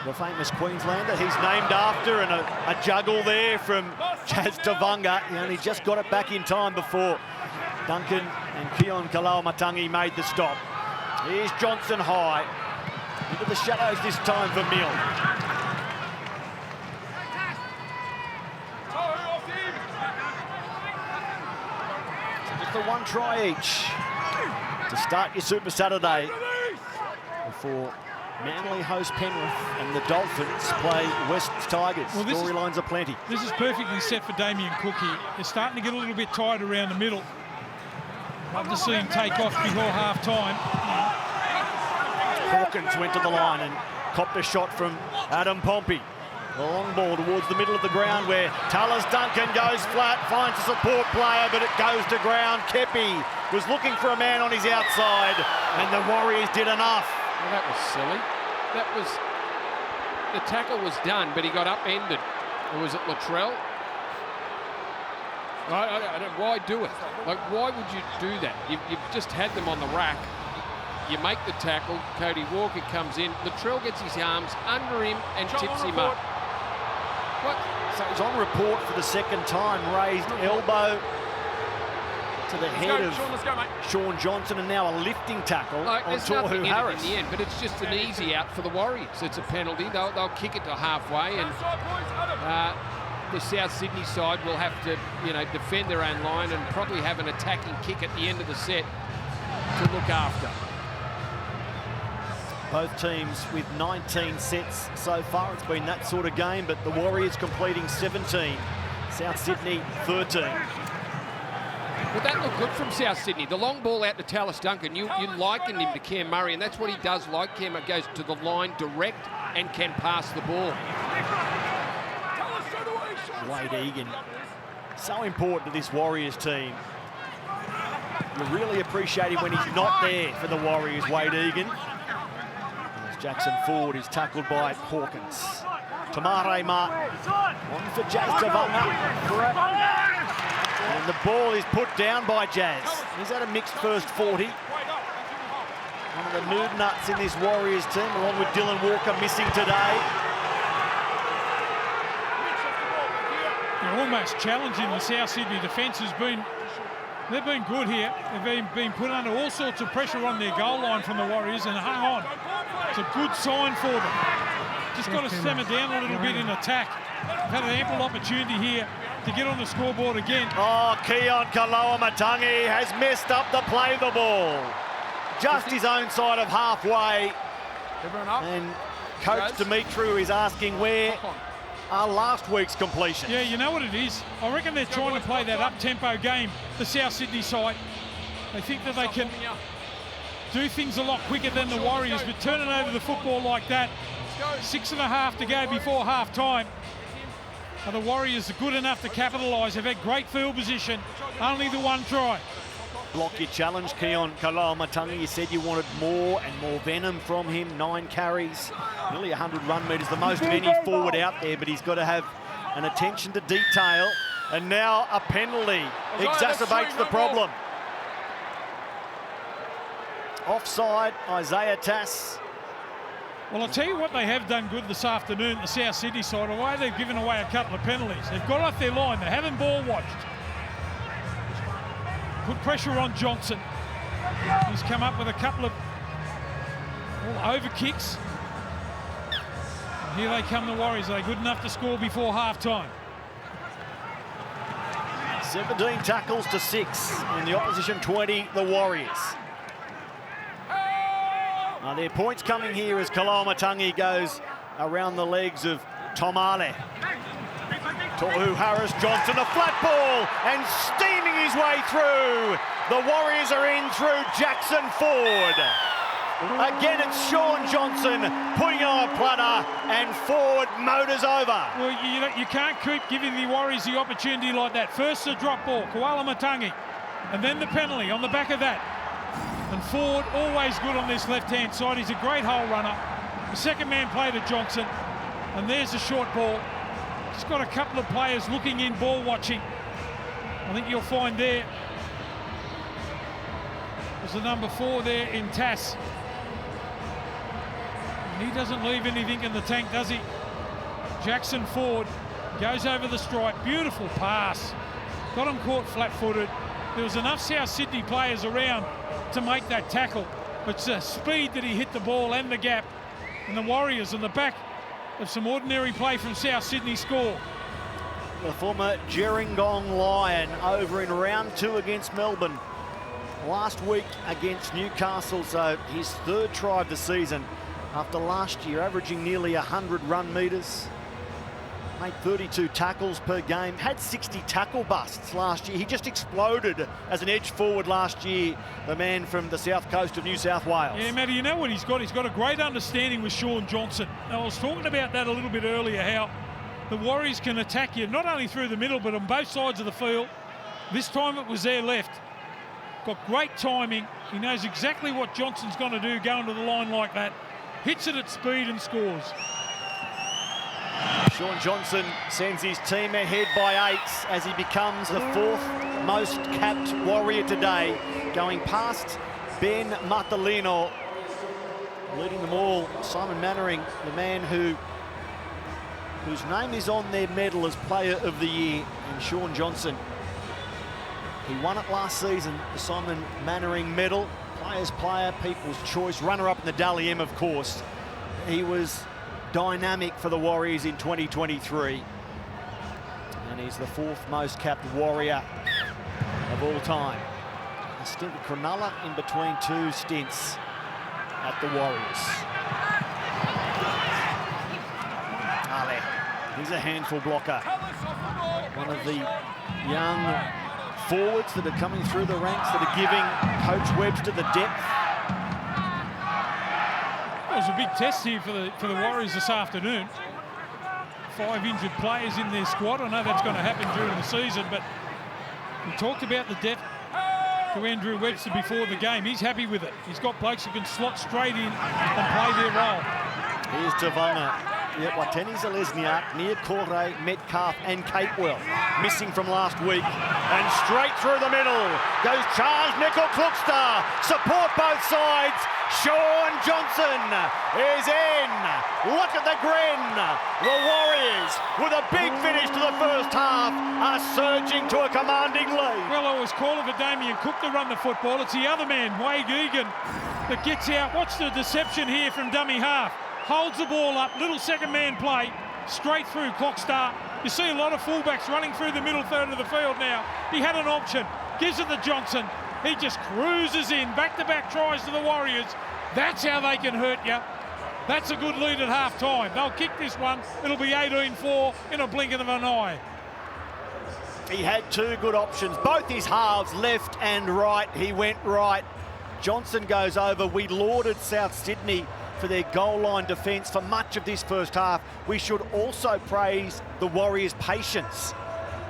the famous Queenslander he's named after, and a juggle there from Jazz Tavanga. He only just got it back in time before Duncan and Keon Kalaumatangi made the stop. Here's Johnson high. Into the shadows this time for Milne. Just the one try each to start your Super Saturday before Manly host Penrith and the Dolphins play West Tigers. Well, Storylines are plenty. This is perfectly set for Damien Cook here. They're starting to get a little bit tight around the middle. Love to see him take off before half-time. Hawkins went to the line and copped a shot from Adam Pompey. The long ball towards the middle of the ground where Tallis Duncan goes flat, finds a support player, but it goes to ground. Kepi was looking for a man on his outside, and the Warriors did enough. Well, that was silly. That was... The tackle was done, but he got upended. Or was it Latrell? I don't, why do it? Like, why would you do that? You've just had them on the rack. You make the tackle. Cody Walker comes in. Latrell gets his arms under him and tips him up. What? So he's on report for the second time. Raised elbow to the head of Shaun, let's go, mate. Shaun Johnson, and now a lifting tackle Like, on there's nothing Tohu in it Harris. in the end, but it's just an easy out for the Warriors. It's a penalty. They'll kick it to halfway, and the South Sydney side will have to, defend their own line and probably have an attacking kick at the end of the set to look after. Both teams with 19 sets so far. It's been that sort of game, but the Warriors completing 17. South Sydney 13. But that looked good from South Sydney. The long ball out to Tallis Duncan, you likened him to Cam Murray, and that's what he does like. Cam goes to the line direct and can pass the ball. Wade Egan, so important to this Warriors team. You really appreciate him when he's not there for the Warriors, Wade Egan. As Jackson Ford is tackled by Hawkins. Tamare Martin, on for Jazz Tavanga. And the ball is put down by Jazz. He's had a mixed first 40. One of the noob nuts in this Warriors team, along with Dylan Walker missing today. They're almost challenging the South Sydney defence. They've been good here. They've been put under all sorts of pressure on their goal line from the Warriors and hung on. It's a good sign for them. Just got to simmer down a little bit in attack. They've had an ample opportunity here to get on the scoreboard again. Oh, Keon Kaloamatangi has messed up the play of the ball. Just his own side of halfway. And Coach Dimitru is asking where are last week's completions. Yeah, you know what it is? I reckon they're trying to play that up-tempo game, the South Sydney side. They think that they can do things a lot quicker than the Warriors, but turning over the football like that, 6.5 to go before half-time. And the Warriors are good enough to capitalise. They've had great field position, only the one try. Block your challenge, Keon Kaloamatangi. You said you wanted more and more venom from him. 9 carries, nearly 100 run metres, the most of any forward out there, but he's got to have an attention to detail. And now a penalty exacerbates the problem. Offside, Isaiah Tass. Well, I'll tell you what they have done good this afternoon, the South Sydney side, away they've given away a couple of penalties. They've got off their line, they haven't ball watched. Put pressure on Johnson. He's come up with a couple of over kicks. And here they come, the Warriors. Are they good enough to score before half-time? 17 tackles to 6 in the opposition 20, the Warriors. Now their points coming here as Kaloamatangi goes around the legs of Tomale. Tohu Harris Johnson, a flat ball and steaming his way through. The Warriors are in through Jackson Ford. Again, it's Shaun Johnson putting on a platter and Ford motors over. Well, you can't keep giving the Warriors the opportunity like that. First the drop ball, Kaloamatangi, and then the penalty on the back of that. And Ford always good on this left-hand side. He's a great hole runner. The second man play to Johnson. And there's the short ball. Just got a couple of players looking in, ball watching. I think you'll find there was the number 4 there in Tass. And he doesn't leave anything in the tank, does he? Jackson Ford goes over the stripe. Beautiful pass. Got him caught flat-footed. There was enough South Sydney players around to make that tackle, but it's the speed that he hit the ball and the gap, and the Warriors on the back of some ordinary play from South Sydney score. The former Gerringong Lion over in round 2 against Melbourne. Last week against Newcastle, so his 3rd try of the season after last year, averaging nearly 100 run metres. Made 32 tackles per game, had 60 tackle busts last year. He just exploded as an edge forward last year, the man from the south coast of New South Wales. Yeah, Matty, you know what he's got? He's got a great understanding with Shaun Johnson. Now, I was talking about that a little bit earlier, how the Warriors can attack you, not only through the middle, but on both sides of the field. This time it was their left. Got great timing. He knows exactly what Johnson's going to do going to the line like that. Hits it at speed and scores. Shaun Johnson sends his team ahead by 8 as he becomes the 4th most capped Warrior today, going past Ben Matalino leading them all. Simon Mannering, the man whose name is on their medal as Player of the Year, and Shaun Johnson. He won it last season, the Simon Mannering medal. Players' player, people's choice, runner-up in the Dally M, of course. He was dynamic for the Warriors in 2023. And he's the 4th most capped Warrior of all time. A stint at Cronulla in between 2 stints at the Warriors. Ale, he's a handful blocker. One of the young forwards that are coming through the ranks that are giving Coach Webster the depth. It was a big test here for the Warriors this afternoon. 5 injured players in their squad. I know that's going to happen during the season, but we talked about the depth to Andrew Webster before the game. He's happy with it. He's got blokes who can slot straight in and play their role. Here's Tavanga. Yep, Wateni Zalesniak, Nia Corre, Metcalf and Capewell missing from last week. And straight through the middle goes Charles Nickel-Kluxter. Support both sides. Shaun Johnson is in. Look at the grin. The Warriors, with a big finish to the first half, are surging to a commanding lead. Well, I was calling for Damien Cook to run the football. It's the other man, Wade Egan, that gets out. Watch the deception here from dummy half. Holds the ball up, little second man play, straight through Kluxter. You see a lot of fullbacks running through the middle third of the field now. He had an option, gives it to Johnson. He just cruises in, back-to-back tries to the Warriors. That's how they can hurt you. That's a good lead at half-time. They'll kick this one. It'll be 18-4 in a blink of an eye. He had 2 good options, both his halves, left and right. He went right. Johnson goes over. We lauded South Sydney for their goal line defence for much of this first half. We should also praise the Warriors' patience,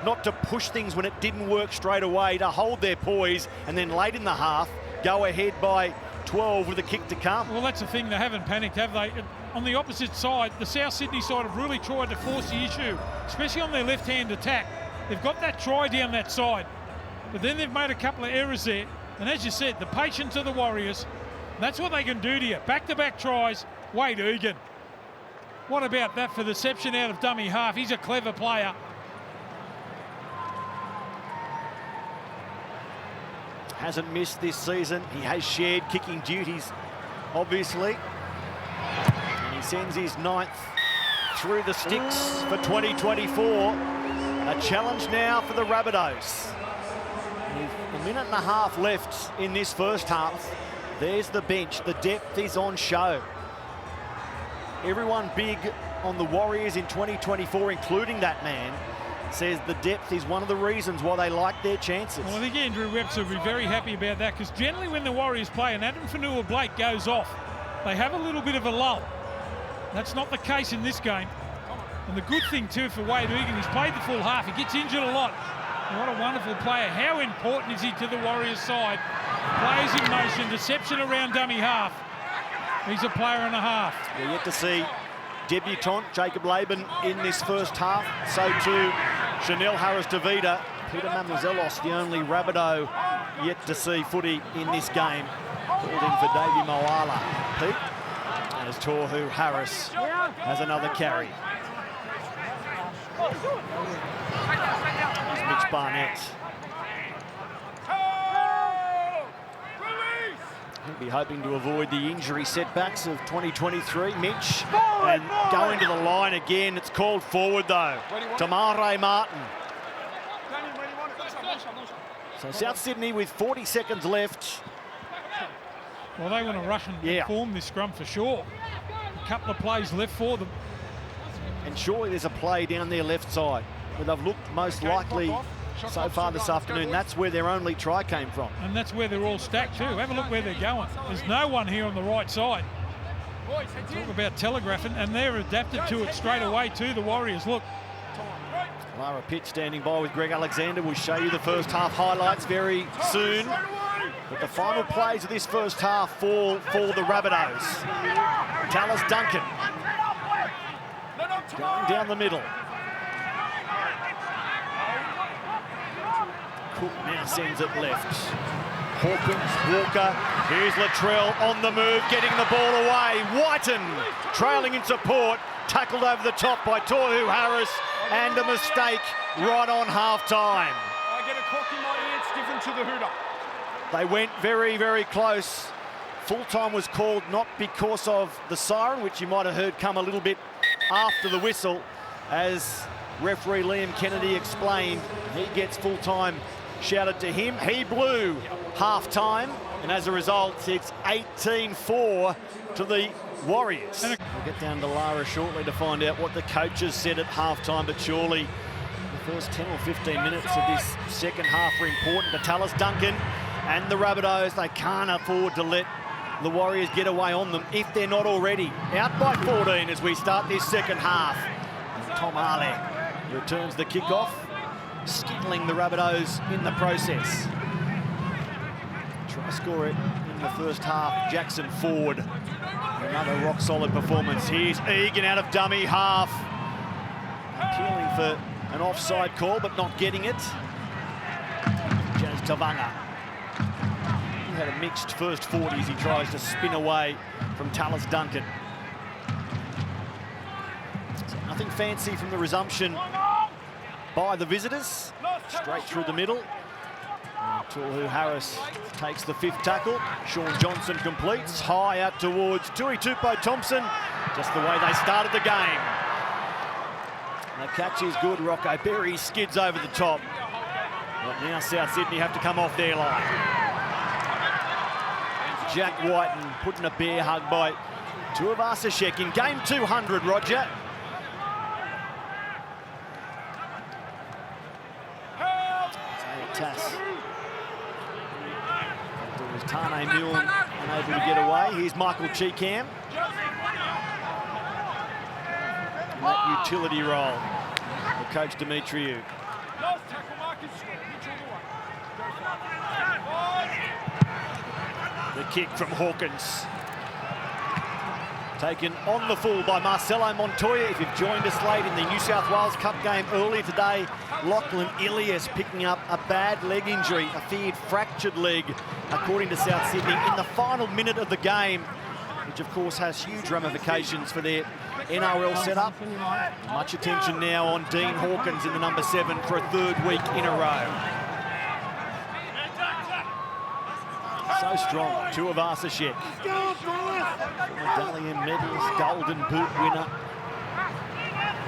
not to push things when it didn't work straight away, to hold their poise, and then late in the half, go ahead by 12 with a kick to come. Well, that's the thing. They haven't panicked, have they? On the opposite side, the South Sydney side have really tried to force the issue, especially on their left-hand attack. They've got that try down that side, but then they've made a couple of errors there. And as you said, the patience of the Warriors, that's what they can do to you. Back-to-back tries, Wade Egan. What about that for deception out of dummy half? He's a clever player. Hasn't missed this season. He has shared kicking duties, obviously. And he sends his 9th through the sticks for 2024. A challenge now for the Rabbitohs. With a minute and a half left in this first half. There's the bench. The depth is on show. Everyone big on the Warriors in 2024, including that man, says the depth is one of the reasons why they like their chances. Well, I think Andrew Webster will be very happy about that, because generally when the Warriors play and Adam Fanua-Blake goes off, they have a little bit of a lull. That's not the case in this game. And the good thing too for Wade Egan, he's played the full half. He gets injured a lot. And what a wonderful player. How important is he to the Warriors side? Players in motion, deception around dummy half. He's a player and a half. We're yet to see debutant Jacob Laban in this first half. So too Chanel Harris-Tavita. Peter Mamouzelos, the only Rabbitoh yet to see footy in this game. Called in for Davey Moala. Pete, as Tohu Harris has another carry. Here's Mitch Barnett. He'll be hoping to avoid the injury setbacks of 2023. Mitch, and going to the line again. It's called forward though. Tamare Martin. So South Sydney with 40 seconds left. Well, they want to rush and form this scrum for sure. A couple of plays left for them. And surely there's a play down their left side where they've looked most likely so far this afternoon. That's where their only try came from. And that's where they're all stacked too. Have a look where they're going. There's no one here on the right side. Talk about telegraphing, and they're adapted to it straight away too, the Warriors. Look. Lara Pitt standing by with Greg Alexander. We'll show you the first half highlights very soon. But the final plays of this first half fall for the Rabbitohs. Tallis Duncan going down the middle. Cook now sends it left. Hawkins, Walker, here's Latrell on the move, getting the ball away. Whiten trailing in support, tackled over the top by Tohu Harris, and a mistake right on half-time. I get a cock in my ear, it's different to the hooter. They went very, very close. Full time was called not because of the siren, which you might have heard come a little bit after the whistle. As referee Liam Kennedy explained, he gets full time shouted to him. He blew half-time, and as a result, it's 18-4 to the Warriors. We'll get down to Lara shortly to find out what the coaches said at half-time, but surely the first 10 or 15 minutes of this second half are important to Tallis Duncan and the Rabbitohs. They can't afford to let the Warriors get away on them if they're not already out by 14 as we start this second half. And Tom Ale returns the kickoff, skittling the Rabbitohs in the process. Try score it in the first half. Jackson Ford, another rock-solid performance. Here's Egan out of dummy half. Appealing for an offside call, but not getting it. Jazz Tavanga. He had a mixed first 40s. He tries to spin away from Tallis Duncan. So nothing fancy from the resumption by the visitors. Straight through the middle. Tohu Harris takes the fifth tackle. Shaun Johnson completes. High out towards Tui Tupo Thompson. Just the way they started the game. The catch is good. Rocco Berry skids over the top. But now South Sydney have to come off their line. Jack Whiten putting a bear hug by Tuivasa-Sheck in game 200, Roger. Tass. It was Tane Milne unable to get away. Here's Michael Cheekham. That utility role for Coach Demetriou. The kick from Hawkins. Taken on the full by Marcelo Montoya. If you've joined us late in the New South Wales Cup game earlier today, Lachlan Ilias picking up a bad leg injury, a feared fractured leg, according to South Sydney, in the final minute of the game, which of course has huge ramifications for their NRL setup. Much attention now on Dean Hawkins in the number 7 for a third week in a row. So strong, Tuivasa-Sheck. Medallion medalist, Golden Boot winner.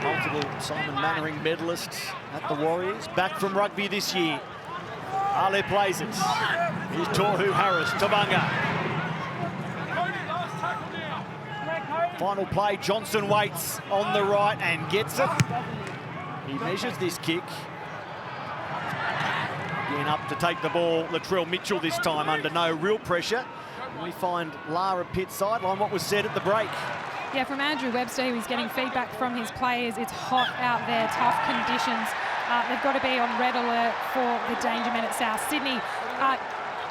Multiple Simon Mannering medalists at the Warriors. Back from rugby this year. Ale plays it. Here's Tohu Harris, Tavanga. Final play, Johnson waits on the right and gets it. He measures this kick. Again up to take the ball, Latrell Mitchell this time under no real pressure. And we find Lara Pitt sideline. What was said at the break? Yeah, from Andrew Webster, who was getting feedback from his players. It's hot out there, tough conditions. They've got to be on red alert for the danger men at South Sydney.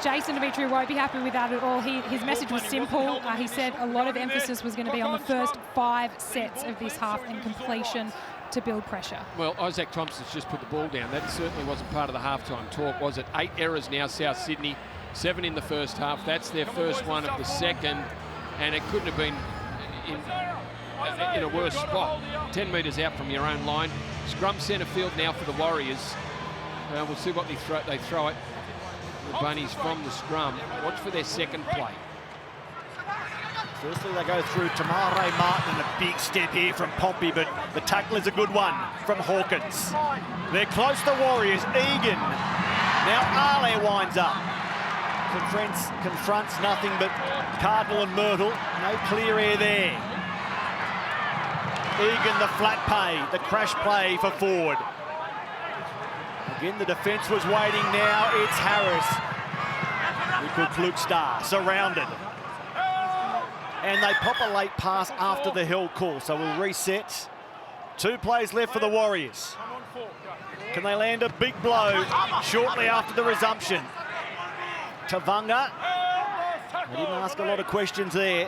Jason Demetriou won't be happy with that at all. His message was simple. He said a lot of emphasis was going to be on the first 5 sets of this half and completion to build pressure. Well, Isaac Thompson's just put the ball down. That certainly wasn't part of the halftime talk, was it? 8 errors now, South Sydney. 7 in the first half. That's their first one of the second, and it couldn't have been in a worse spot. 10 metres out from your own line. Scrum centre field now for the Warriors. We'll see what they throw it. The Bunnies from the scrum. Watch for their second play. Firstly, they go through Tamare Martin, and a big step here from Pompey, but the tackle is a good one from Hawkins. They're close to Warriors. Egan. Now Ale winds up. Confronts nothing but Cardinal and Myrtle. No clear air there. Egan, the flat pay, the crash play for Ford. Again, the defence was waiting. Now it's Harris. Equal Klukstar, surrounded. And they pop a late pass after the held call, so we'll reset. 2 plays left for the Warriors. Can they land a big blow shortly after the resumption? Tavanga. They didn't ask a lot of questions there.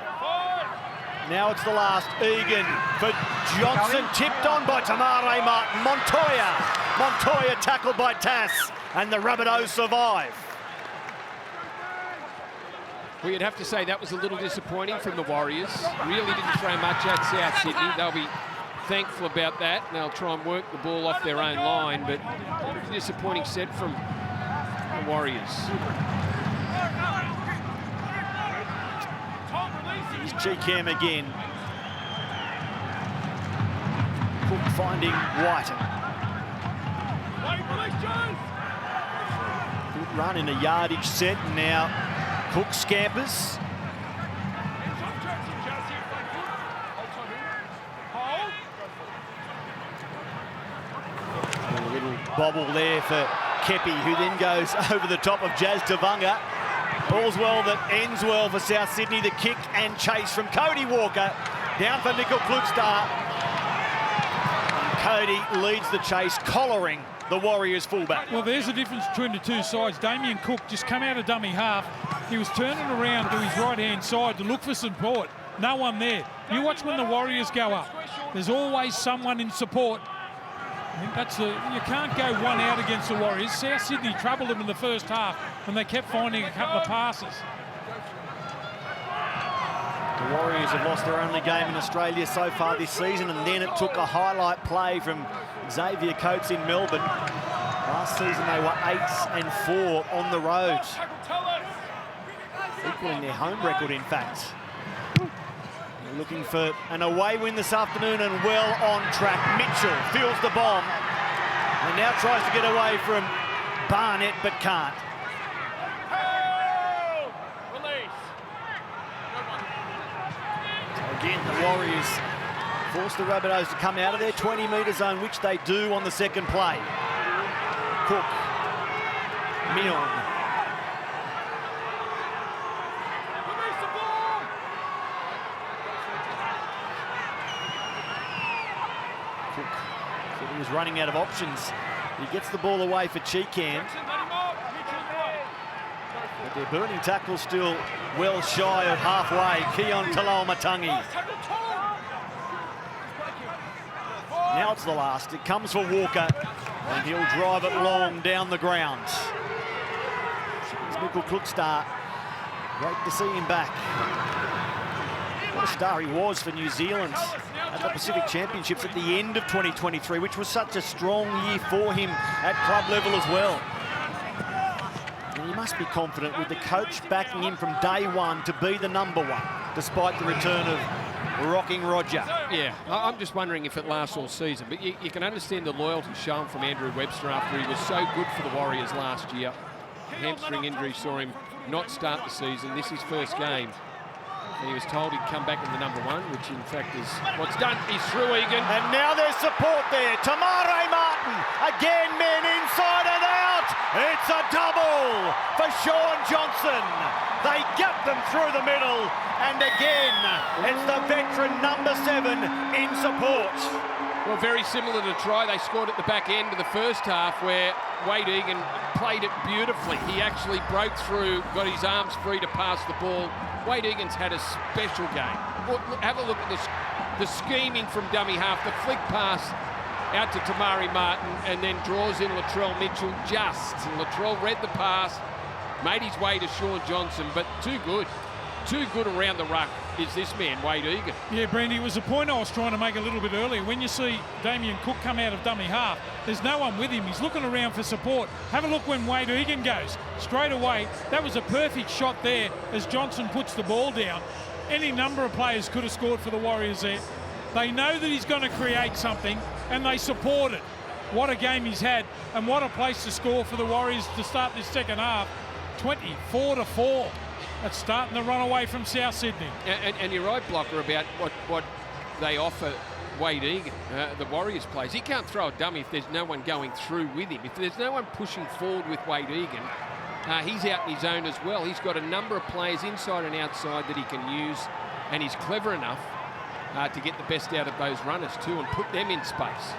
Now it's the last. Egan for Johnson, tipped on by Tamare Martin. Montoya tackled by Tass, and the Rabbitohs survive. Well, you'd have to say that was a little disappointing from the Warriors. Really didn't throw much at South Sydney. They'll be thankful about that. And they'll try and work the ball off their own line, but a disappointing set from the Warriors. Here's Cheekham again. Cook finding White. Good run in a yardage set, and now Cook scampers. A little bobble there for Kepi, who then goes over the top of Jazz Tavanga. All's well that ends well for South Sydney. The kick and chase from Cody Walker. Down for Nickel Klugstar. Cody leads the chase, collaring the Warriors fullback. Well, there's a difference between the two sides. Damien Cook just come out of dummy half. He was turning around to his right-hand side to look for support. No one there. You watch when the Warriors go up. There's always someone in support. I think that's you can't go one out against the Warriors. South Sydney troubled them in the first half, and they kept finding a couple of passes. The Warriors have lost their only game in Australia so far this season, and then it took a highlight play from Xavier Coates in Melbourne. Last season they were 8-4 on the road, equaling their home record, in fact. They're looking for an away win this afternoon, and well on track. Mitchell feels the bomb and now tries to get away from Barnett, but can't. Again, the Warriors force the Rabbitohs to come out of their 20-metre zone, which they do on the second play. Cook, Mion. Cook said he was running out of options. He gets the ball away for Cheekham. But their burning tackle still well shy of halfway. Keon Talaumatangi. Now it's the last. It comes for Walker, and he'll drive it long down the ground. It's Nickel Klugstar. Great to see him back. What a star he was for New Zealand at the Pacific Championships at the end of 2023, which was such a strong year for him at club level as well. And he must be confident with the coach backing him from day one to be the #1, despite the return of Rocking Roger. Yeah, I'm just wondering if it lasts all season, but you can understand the loyalty shown from Andrew Webster after he was so good for the Warriors last year. Hamstring injury saw him not start the season. This is his first game. And he was told he'd come back in the #1, which in fact is what's done. He's through Egan. And now there's support there. Tamare Martin, again men inside and out. It's a double for Shaun Johnson. They get them through the middle. And again, it's the veteran #7 in support. Well, very similar to the try they scored at the back end of the first half, where Wade Egan played it beautifully. He actually broke through, got his arms free to pass the ball. Wade Egan's had a special game. Have a look at the scheming from dummy half, the flick pass out to Tamari Martin, and then draws in Latrell Mitchell just. And Latrell read the pass, made his way to Shaun Johnson, but too good. Too good around the ruck is this man, Wade Egan. Yeah, Brandy, it was the point I was trying to make a little bit earlier. When you see Damien Cook come out of dummy half, there's no one with him. He's looking around for support. Have a look when Wade Egan goes. Straight away, that was a perfect shot there as Johnson puts the ball down. Any number of players could have scored for the Warriors there. They know that he's going to create something, and they support it. What a game he's had, and what a place to score for the Warriors to start this second half. 24-4. That's starting to run away from South Sydney. And you're right, Blocker, about what they offer Wade Egan, the Warriors players. He can't throw a dummy if there's no one going through with him. If there's no one pushing forward with Wade Egan, he's out in his own as well. He's got a number of players inside and outside that he can use, and he's clever enough to get the best out of those runners too and put them in space.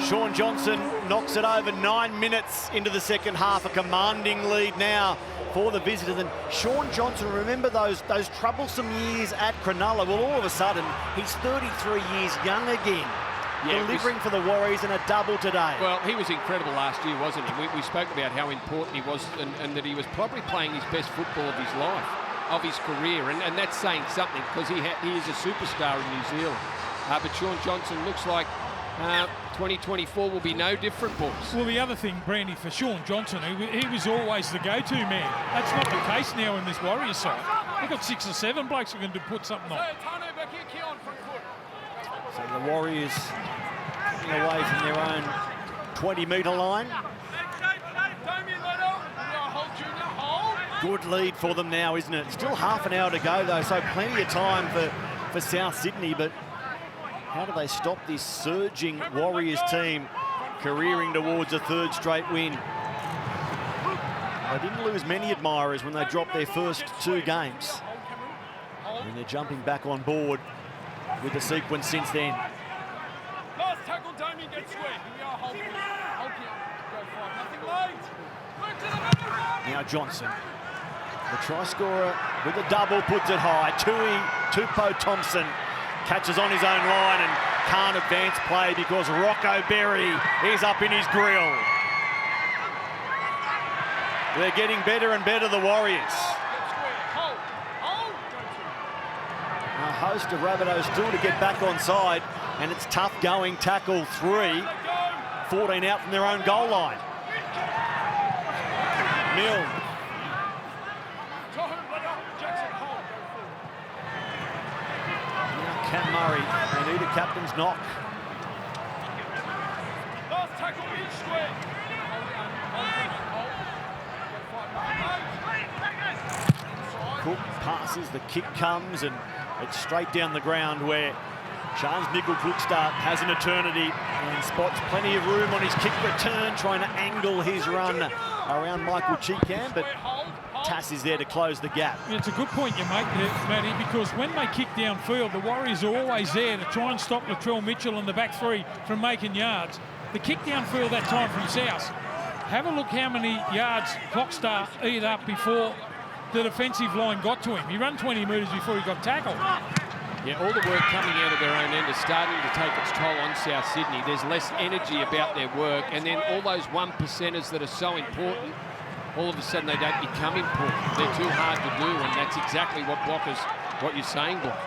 Shaun Johnson knocks it over 9 minutes into the second half, a commanding lead now for the visitors. And Shaun Johnson, remember those troublesome years at Cronulla? Well, all of a sudden, he's 33 years young again. delivering for the Warriors in a double today. Well, he was incredible last year, wasn't he? We spoke about how important he was and that he was probably playing his best football of his life, of his career, and that's saying something because he is a superstar in New Zealand. But Shaun Johnson looks like 2024 will be no different, boys. Well, the other thing, Brandy, for Shaun Johnson, he was always the go-to man. That's not the case now in this Warriors side. They've got 6 or 7 blokes who can put something on. So the Warriors getting away from their own 20-metre line. Good lead for them now, isn't it? Still half an hour to go, though, so plenty of time for South Sydney, but how do they stop this surging Warriors team careering towards a 3rd straight win? They didn't lose many admirers when they dropped their first 2 games. And they're jumping back on board with the sequence since then. Last tackle, Damien gets square. Here we are, hold here. Go 5, nothing late. Now Johnson, the try scorer with a double, puts it high. Tupo Thompson catches on his own line and can't advance play because Rocco Berry is up in his grill. They're getting better and better, the Warriors. A host of Rabbitohs still to get back on side, and it's tough going. Tackle 3, 14 out from their own goal line. Mill. Now Cam Murray, they need a captain's knock. Last tackle, each square. Cook passes, the kick comes, and it's straight down the ground where Charles Nickel-Cookstart has an eternity and spots plenty of room on his kick return, trying to angle his run around Michael Cheekham, but Tass is there to close the gap. It's a good point you make there, Matty, because when they kick downfield, the Warriors are always there to try and stop Latrell Mitchell and the back 3 from making yards. The kick downfield that time from South, have a look how many yards Cockstar eat up before the defensive line got to him. He ran 20 metres before he got tackled. Yeah, all the work coming out of their own end is starting to take its toll on South Sydney. There's less energy about their work, and then all those 1%ers that are so important, all of a sudden they don't become important. They're too hard to do, and that's exactly what you're saying, Block.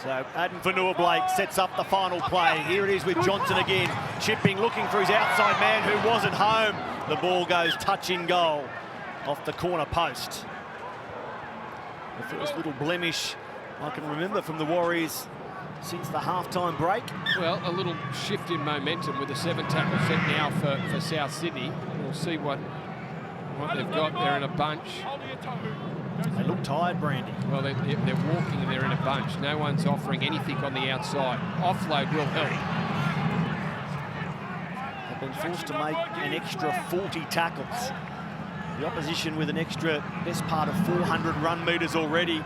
So Adam Fanua-Blake sets up the final play. Here it is with Johnson again, chipping, looking for his outside man who wasn't home. The ball goes touch in goal off the corner post. The first little blemish I can remember from the Warriors since the halftime break. Well, a little shift in momentum with a 7-tackle set now for South Sydney. We'll see what they've got. They're in a bunch. They look tired, Brandy. Well, they're walking and they're in a bunch. No one's offering anything on the outside. Offload will help. They've been forced to make an extra 40 tackles. The opposition with an extra best part of 400 run metres already.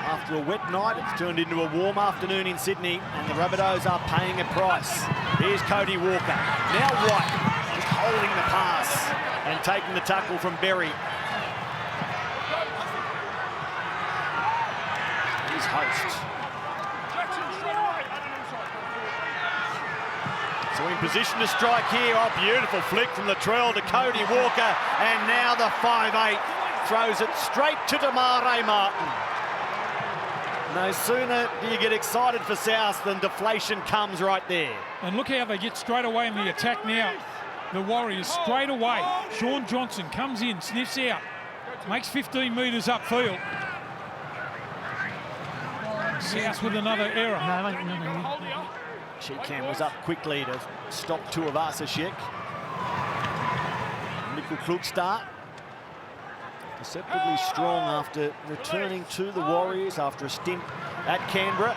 After a wet night, it's turned into a warm afternoon in Sydney, and the Rabbitohs are paying a price. Here's Cody Walker. Now White, just holding the pass and taking the tackle from Berry. His host. So in position to strike here. Oh, beautiful flick from Latrell to Cody Walker. And now the 5'8" throws it straight to Damare Martin. No sooner do you get excited for South than deflation comes right there. And look how they get straight away in the attack now. The Warriors straight away. Shaun Johnson comes in, sniffs out, makes 15 metres upfield. South with another error. Cheekham was up quickly to stop Tuivasa-Sheck. Nickel-Cookstart deceptively strong after returning to the Warriors after a stint at Canberra.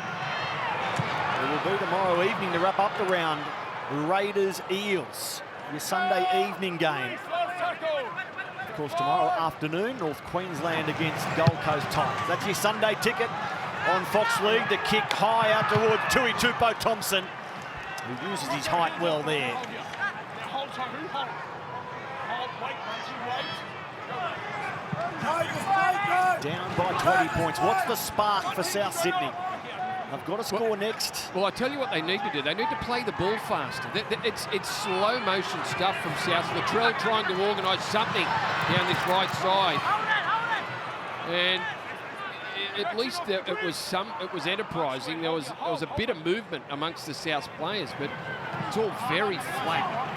It will be tomorrow evening to wrap up the round. Raiders-Eels, your Sunday evening game. Of course, tomorrow afternoon, North Queensland against Gold Coast Titans. That's your Sunday ticket on Fox League. The kick high out towards Tupo Thompson, who uses his height well there. Down by 20 points. What's the spark for South Sydney? They've got to score next. Well, I tell you what they need to do. They need to play the ball faster. It's slow motion stuff from South. Latrell trying to organise something down this right side, and at least it was enterprising. There was a bit of movement amongst the South players, but it's all very flat.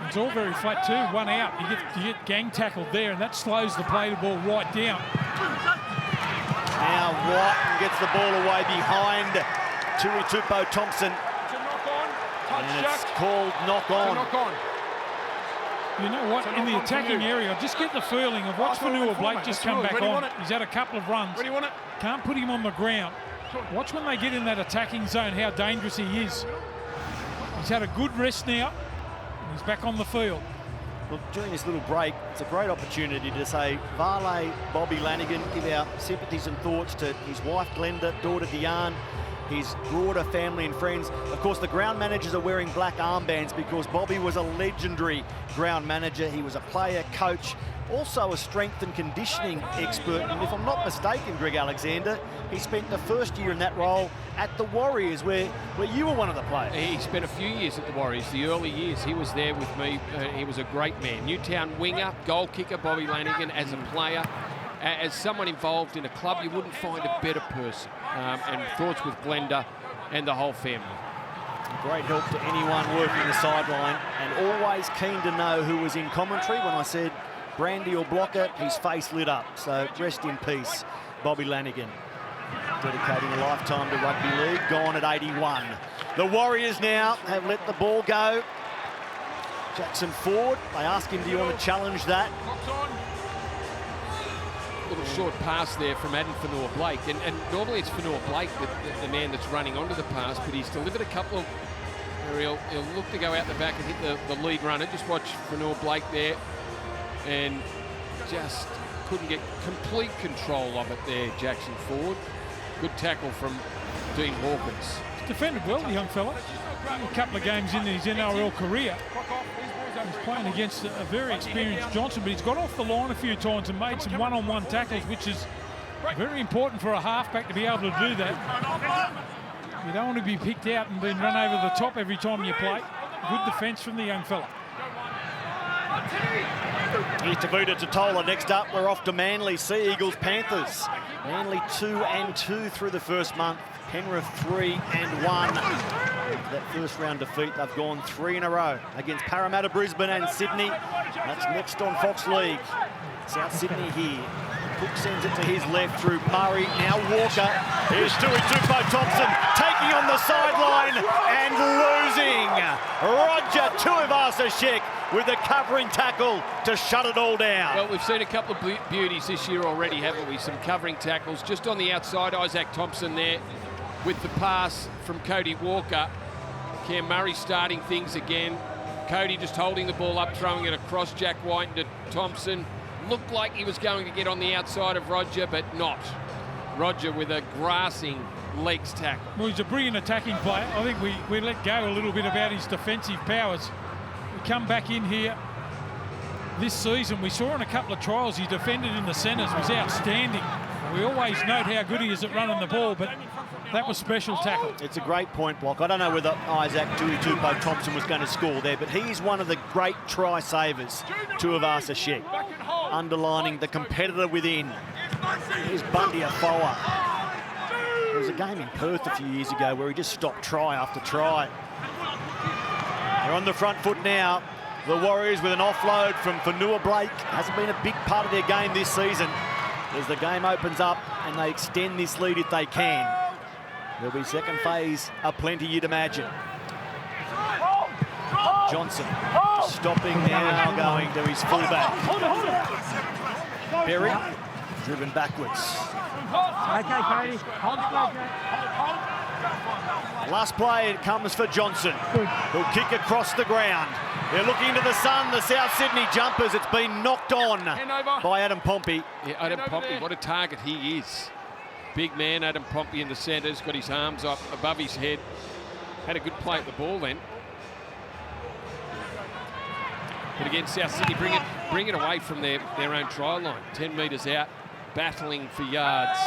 It's all very flat too. One out, you get gang tackled there, and that slows the play the ball right down. Now White gets the ball away behind Tui Tupo Thompson. And it's called knock on. You know what? In the attacking area, I just get the feeling of watch Fanua Blake just come back on. He's had a couple of runs. Can't put him on the ground. Watch when they get in that attacking zone how dangerous he is. He's had a good rest now. He's back on the field. Look, during this little break, it's a great opportunity to say, Varley, Bobby Lanigan, give our sympathies and thoughts to his wife, Glenda, daughter, Diane, his broader family and friends. Of course, the ground managers are wearing black armbands because Bobby was a legendary ground manager. He was a player, coach, also a strength and conditioning expert. And if I'm not mistaken, Greg Alexander, he spent the first year in that role at the Warriors, where you were one of the players. He spent a few years at the Warriors, the early years. He was there with me. He was a great man. Newtown winger, goal kicker, Bobby Lanigan, as a player. As someone involved in a club, you wouldn't find a better person. And thoughts with Glenda and the whole family. Great help to anyone working the sideline, and always keen to know who was in commentary. When I said Brandy or Blocker, his face lit up. So rest in peace, Bobby Lanigan. Dedicating a lifetime to rugby league, gone at 81. The Warriors now have let the ball go. Jackson Ford, they ask him, do you want to challenge that? Little short pass there from Adam Fanua Blake, and normally it's Fanua Blake, the man that's running onto the pass, but he's delivered a couple of, he'll look to go out the back and hit the lead runner. Just watch Fanua Blake there, and just couldn't get complete control of it there, Jackson Ford. Good tackle from Dean Hawkins. He's defended well, the young fella. A couple of games in his NRL career. He's playing against a very experienced Johnson, but he's got off the line a few times and made some one-on-one tackles, which is very important for a halfback to be able to do that. You don't want to be picked out and being run over the top every time you play. Good defence from the young fella. Here's Tavuta Totola. Next up, we're off to Manly. Sea Eagles, Panthers. Manly 2-2 through the first month. Penrith 3-1. That first round defeat, they've gone 3 in a row against Parramatta, Brisbane and Sydney. That's next on Fox League. South Sydney here. Cook sends it to his left through Murray. Now Walker. Here's Tui Tupo Thompson taking on the sideline and losing. Roger Tuivasa-Sheck with a covering tackle to shut it all down. Well, we've seen a couple of beauties this year already, haven't we? Some covering tackles just on the outside. Isaac Thompson there with the pass from Cody Walker. Cam Murray starting things again. Cody just holding the ball up, throwing it across Jack White into Thompson. Looked like he was going to get on the outside of Roger, but not. Roger with a grassing legs tackle. Well, he's a brilliant attacking player. I think we let go a little bit about his defensive powers. We come back in here this season. We saw in a couple of trials he defended in the centres, was outstanding. We always note how good he is at running the ball, but that was special tackle. It's a great point block. I don't know whether Isaac Tui Tupo Thompson was going to score there, but he's one of the great try savers, Tuivasa-Sheck, underlining the competitor within. Here's Bundy Afoa. There was a game in Perth a few years ago where he just stopped try after try. They're on the front foot now. The Warriors with an offload from Fanua Blake. Hasn't been a big part of their game this season. As the game opens up and they extend this lead if they can. There'll be second phase aplenty, you'd imagine. Johnson stopping now, going to his fullback. Berry driven backwards. Okay, Cody. Last play, it comes for Johnson, who'll kick across the ground. They're looking to the sun, the South Sydney Jumpers. It's been knocked on by Adam Pompey. Yeah, Adam Pompey, what a target he is. Big man, Adam Pompey in the centres, got his arms up above his head. Had a good play at the ball then. But again, South Sydney bring it away from their own try line. 10 metres out, battling for yards.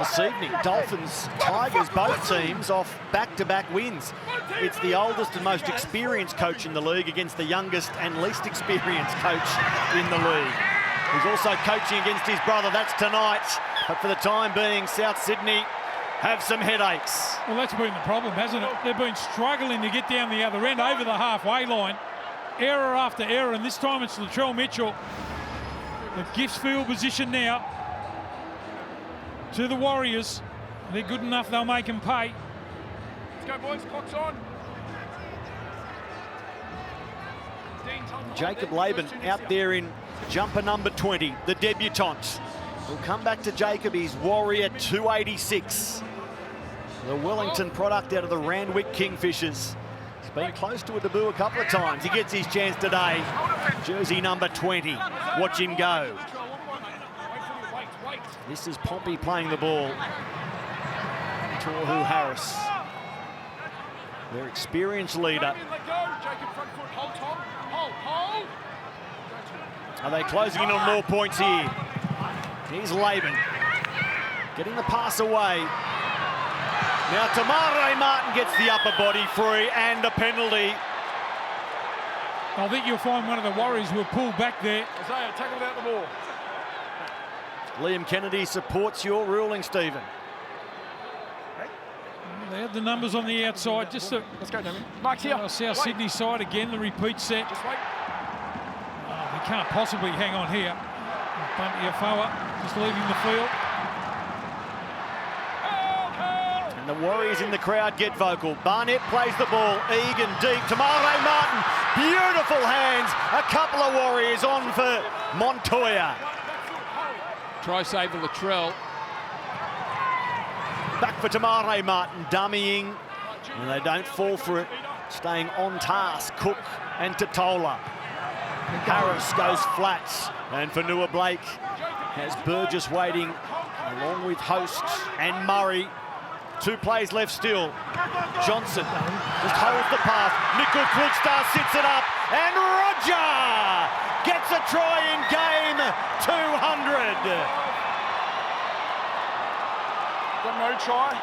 this evening. Dolphins, Tigers, both teams off back-to-back wins. It's the oldest and most experienced coach in the league against the youngest and least experienced coach in the league. He's also coaching against his brother. That's tonight. But for the time being, South Sydney have some headaches. Well, that's been the problem, hasn't it? They've been struggling to get down the other end, over the halfway line. Error after error, and this time it's Latrell Mitchell. The gives field position now to the Warriors. They're good enough, they'll make them pay. Let's go, boys. Clock's on. Jacob Laban out there in jumper number 20, the debutant. We'll come back to Jacob. He's Warrior 286. The Wellington product out of the Randwick Kingfishers. He's been close to a debut a couple of times. He gets his chance today. Jersey number 20. Watch him go. This is Pompey playing the ball. Tohu Harris, their experienced leader. Are they closing in on more points here? Here's Laban getting the pass away. Now Tamare Martin gets the upper body free and a penalty. I think you'll find one of the Warriors will pull back there. Isaiah tackled out the ball. Liam Kennedy supports your ruling, Stephen. They have the numbers on the outside. Just the Let's go, Damien. Mark's here. South Sydney side again, the repeat set. Just wait. Oh, they can't possibly hang on here. Bunty Afoa just leaving the field. And the Warriors in the crowd get vocal. Barnett plays the ball. Egan deep. Tamare Martin. Beautiful hands. A couple of Warriors on for Montoya. Try save of Latrell. Back for Tamare Martin, dummying. And they don't fall for it. Staying on task. Cook and Totola. Harris goes flats. And Fanua Blake has Burgess waiting along with Host and Murray. 2 plays left still. Johnson just holds the pass. Nickel Quickstar sits it up. And Roger gets a try in game 200. Got no try.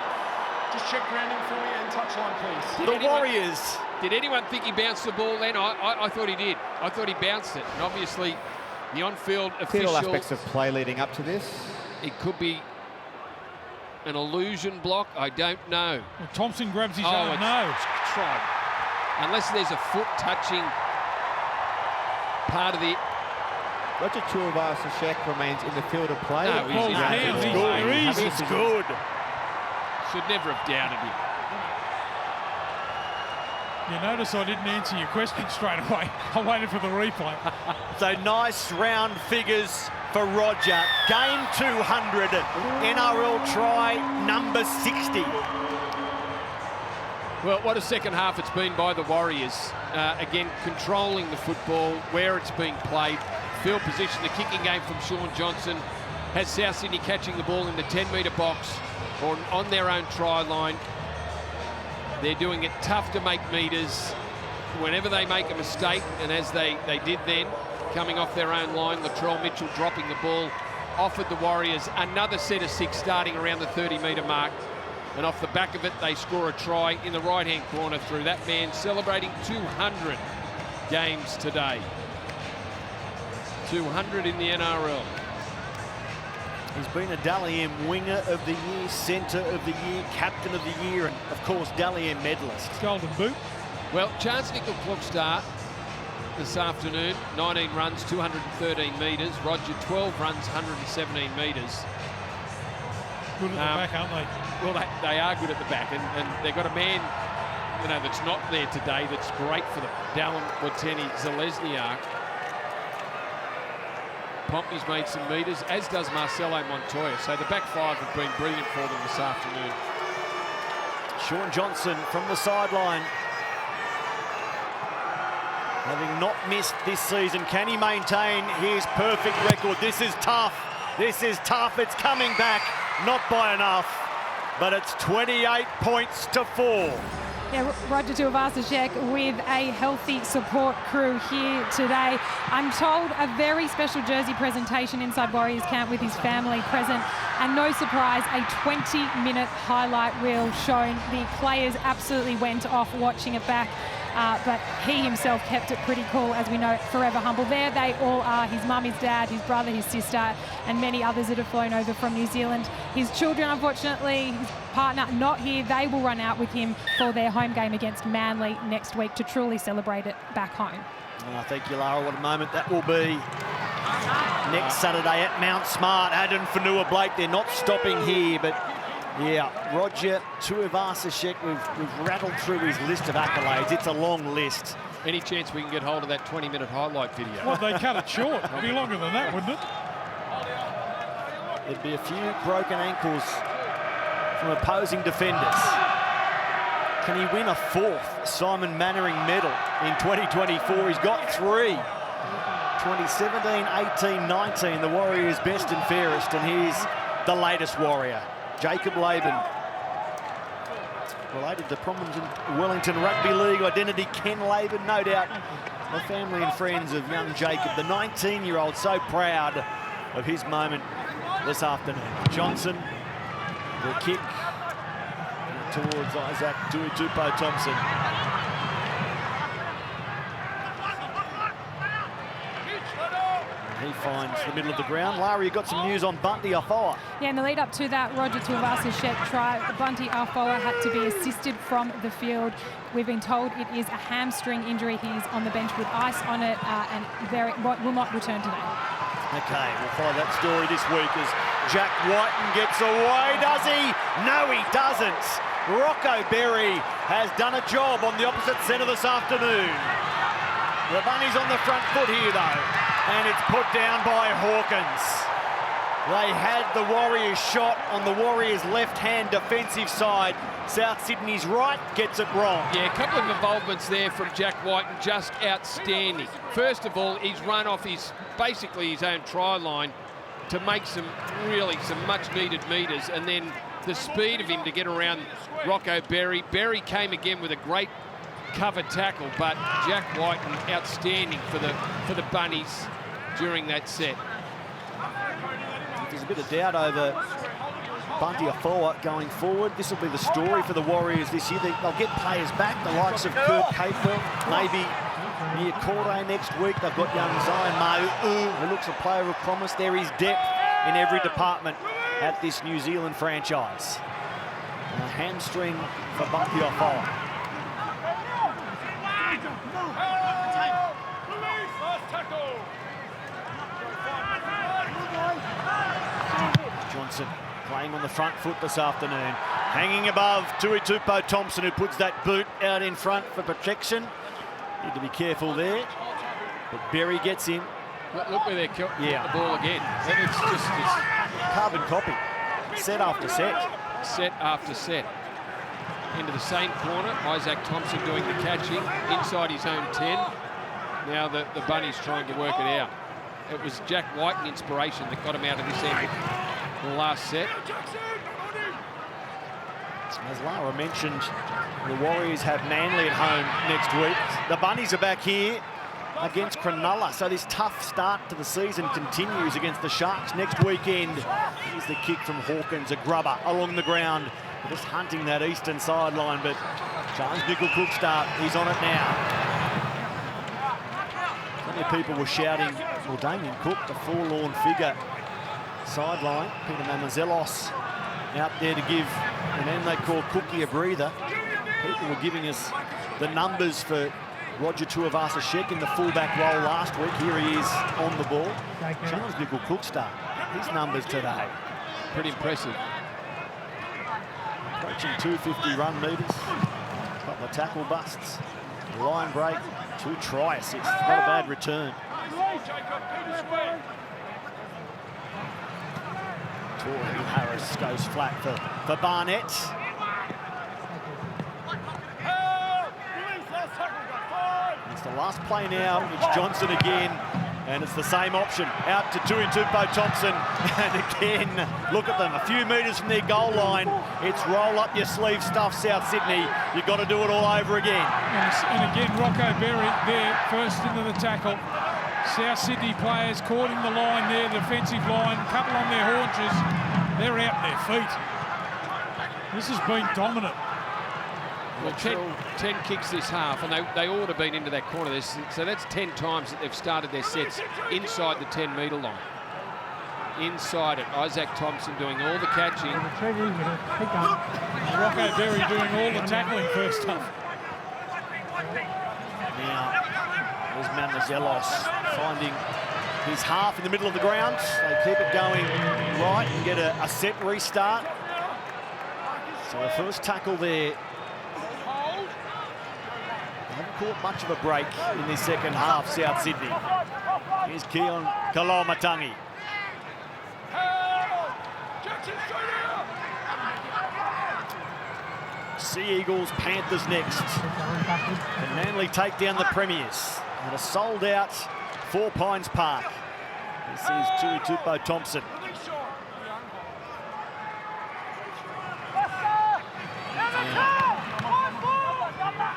Just check grounding for me and touchline, please. The Warriors. Did anyone think he bounced the ball then? I thought he did. I thought he bounced it. And obviously, the on-field official... Field aspects of play leading up to this. It could be an illusion block. I don't know. Well, Thompson grabs his arm. It's No. try. Unless there's a foot touching part of the... Roger Tuivasa-Sheck remains in the field of play. No, he's It's good. Should never have doubted him. You notice I didn't answer your question straight away. I waited for the replay. So nice round figures for Roger. Game 200, NRL try number 60. Well, what a second half it's been by the Warriors. Again, controlling the football, where it's being played. Field position, the kicking game from Shaun Johnson has South Sydney catching the ball in the 10-metre box or on their own try line. They're doing it tough to make metres. Whenever they make a mistake, and as they did then, coming off their own line, Latrell Mitchell dropping the ball, offered the Warriors another set of 6 starting around the 30-metre mark. And off the back of it, they score a try in the right-hand corner through that man celebrating 200 games today. 200 in the NRL. He's been a Dally M winger of the year, centre of the year, captain of the year, and of course Dally M medalist. Golden boot. Well, Chance Nickel Clockstar this afternoon, 19 runs, 213 metres. Roger, 12 runs, 117 metres. Good at the back, aren't they? Well, they are good at the back, and they've got a man, you know, that's not there today that's great for them. Dallin Wateni Zalesniak. Pompey's made some metres, as does Marcelo Montoya. So the back 5 have been brilliant for them this afternoon. Shaun Johnson from the sideline. Having not missed this season, can he maintain his perfect record? This is tough. This is tough. It's coming back, not by enough, but it's 28 points to 4. Yeah, Roger Tuivasa-Sheck with a healthy support crew here today. I'm told a very special jersey presentation inside Warriors camp with his family present. And no surprise, a 20-minute highlight reel showing the players absolutely went off watching it back. But he himself kept it pretty cool, as we know, forever humble. There they all are, his mum, his dad, his brother, his sister, and many others that have flown over from New Zealand. His children, unfortunately, his partner not here. They will run out with him for their home game against Manly next week to truly celebrate it back home. Oh, thank you, Lara. What a moment that will be. Next Saturday at Mount Smart. Addin Fonua-Blake, they're not stopping here, but yeah, Roger Tuivasa-Sheck, we've rattled through his list of accolades. It's a long list. Any chance we can get hold of that 20-minute highlight video? Well, they cut it short. It'd be longer than that, wouldn't it? There'd be a few broken ankles from opposing defenders. Can he win a fourth Simon Mannering medal in 2024? He's got 3. 2017, 18, 19, the Warriors' best and fairest. And here's the latest Warrior, Jacob Laban. Related to prominent Wellington Rugby League identity, Ken Laban, no doubt the family and friends of young Jacob, the 19-year-old, so proud of his moment this afternoon. Johnson, the kick towards Isaac Tuitupo-Thompson. He finds the middle of the ground. Lara, you got some news on Bunty Afoa. Yeah, in the lead up to that Roger Tuivasa-Sheck try, Bunty Afoa had to be assisted from the field. We've been told it is a hamstring injury. He's on the bench with ice on it and will not return today. Okay, we'll follow that story this week as Jack Whiten gets away. Does he? No, he doesn't. Rocco Berry has done a job on the opposite centre this afternoon. The Bunnies on the front foot here, though. And it's put down by Hawkins. They had the Warriors shot on the Warriors' left-hand defensive side. South Sydney's right gets it wrong. Yeah, a couple of involvements there from Jack Whiten, just outstanding. First of all, he's run off basically his own try line to make some much-needed metres, and then the speed of him to get around Rocco Berry. Berry came again with a great cover tackle, but Jack Whiten outstanding for the Bunnies during that set. There's a bit of doubt over Bunty Afoa going forward. This will be the story for the Warriors this year. They'll get players back, the likes of Kurt Capewell, maybe near Corday next week. They've got young Zion Ma'u, who looks a player of promise. There is depth in every department at this New Zealand franchise. A hamstring for Bunty Afoa. Johnson playing on the front foot this afternoon. Hanging above Tuitupo-Thompson, who puts that boot out in front for protection. Need to be careful there. But Berry gets in. Look where they're the ball again. It's just carbon copy. Set after set. Set after set. Into the same corner. Isaac Thompson doing the catching inside his own 10. Now the Bunnies trying to work it out. It was Jack Whiten inspiration that got him out of this end in the last set. As Lara mentioned, the Warriors have Manly at home next week. The Bunnies are back here against Cronulla. So this tough start to the season continues against the Sharks next weekend. Here's the kick from Hawkins, a grubber along the ground. Just hunting that eastern sideline, but Charles Nickel-Cookstart, he's on it now. Plenty of people were shouting, well, Damien Cook, the forlorn figure, sideline. Peter Mamazelos out there to give the man they call Cookie a breather. People were giving us the numbers for Roger Tuivasa-Sheck in the fullback role last week. Here he is on the ball. Charles Nickel-Cookstart, his numbers today. Pretty impressive. Approaching 250 run metres. Couple of tackle busts. Line break. 2 try assists. Not a bad return. Torrey Harris goes flat for Barnett. It's the last play now. It's Johnson again. And it's the same option. Out to Tuitupo Thompson. And again, look at them. A few metres from their goal line. It's roll up your sleeve stuff, South Sydney. You've got to do it all over again. And again, Rocco Berry there, first into the tackle. South Sydney players caught in the line there, the defensive line, a couple on their haunches. They're out on their feet. This has been dominant. Well, 10 kicks this half, and they ought to have been into that corner. So that's 10 times that they've started their sets inside the 10-metre line. Inside it, Isaac Thompson doing all the catching. Rocco Berry doing all the tackling first half. Now, there's Mamazelos finding his half in the middle of the ground. They keep it going right and get a set restart. So the first tackle there. They haven't caught much of a break in this second half, South Sydney. Here's Keon Kalaumatangi. Sea Eagles, Panthers next. Can Manly take down the premiers at a sold-out Four Pines Park? This is Tuitupo Thompson.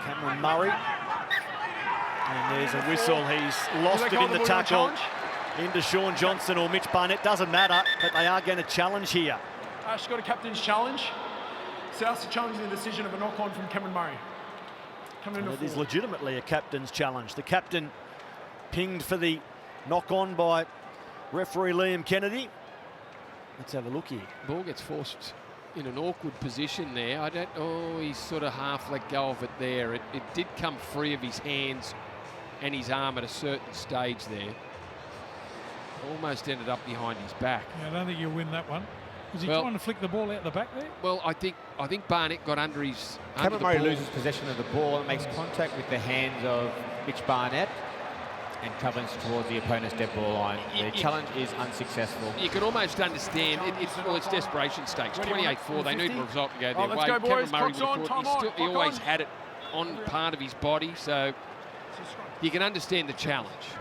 Cameron Murray. And there's a whistle. He's lost it in the tackle into Shaun Johnson or Mitch Barnett. Doesn't matter, but they are going to challenge here. Ash got a captain's challenge. South's challenging the decision of a knock-on from Cameron Murray. It is legitimately a captain's challenge. The captain pinged for the knock-on by referee Liam Kennedy. Let's have a look here. Ball gets forced in an awkward position there. He's sort of half let go of it there. It did come free of his hands and his arm at a certain stage there. Almost ended up behind his back. Yeah, I don't think you'll win that one. Was he trying to flick the ball out the back there? Well, I think Barnett got under his. Cameron Murray loses possession of the ball and makes contact with the hands of Mitch Barnett and covers towards the opponent's dead ball line. The challenge is unsuccessful. You can almost understand it's desperation stakes. 28-4, they need a result to go their way. Let's go, boys. Cameron Murray he always had it on part of his body, so you can understand the challenge.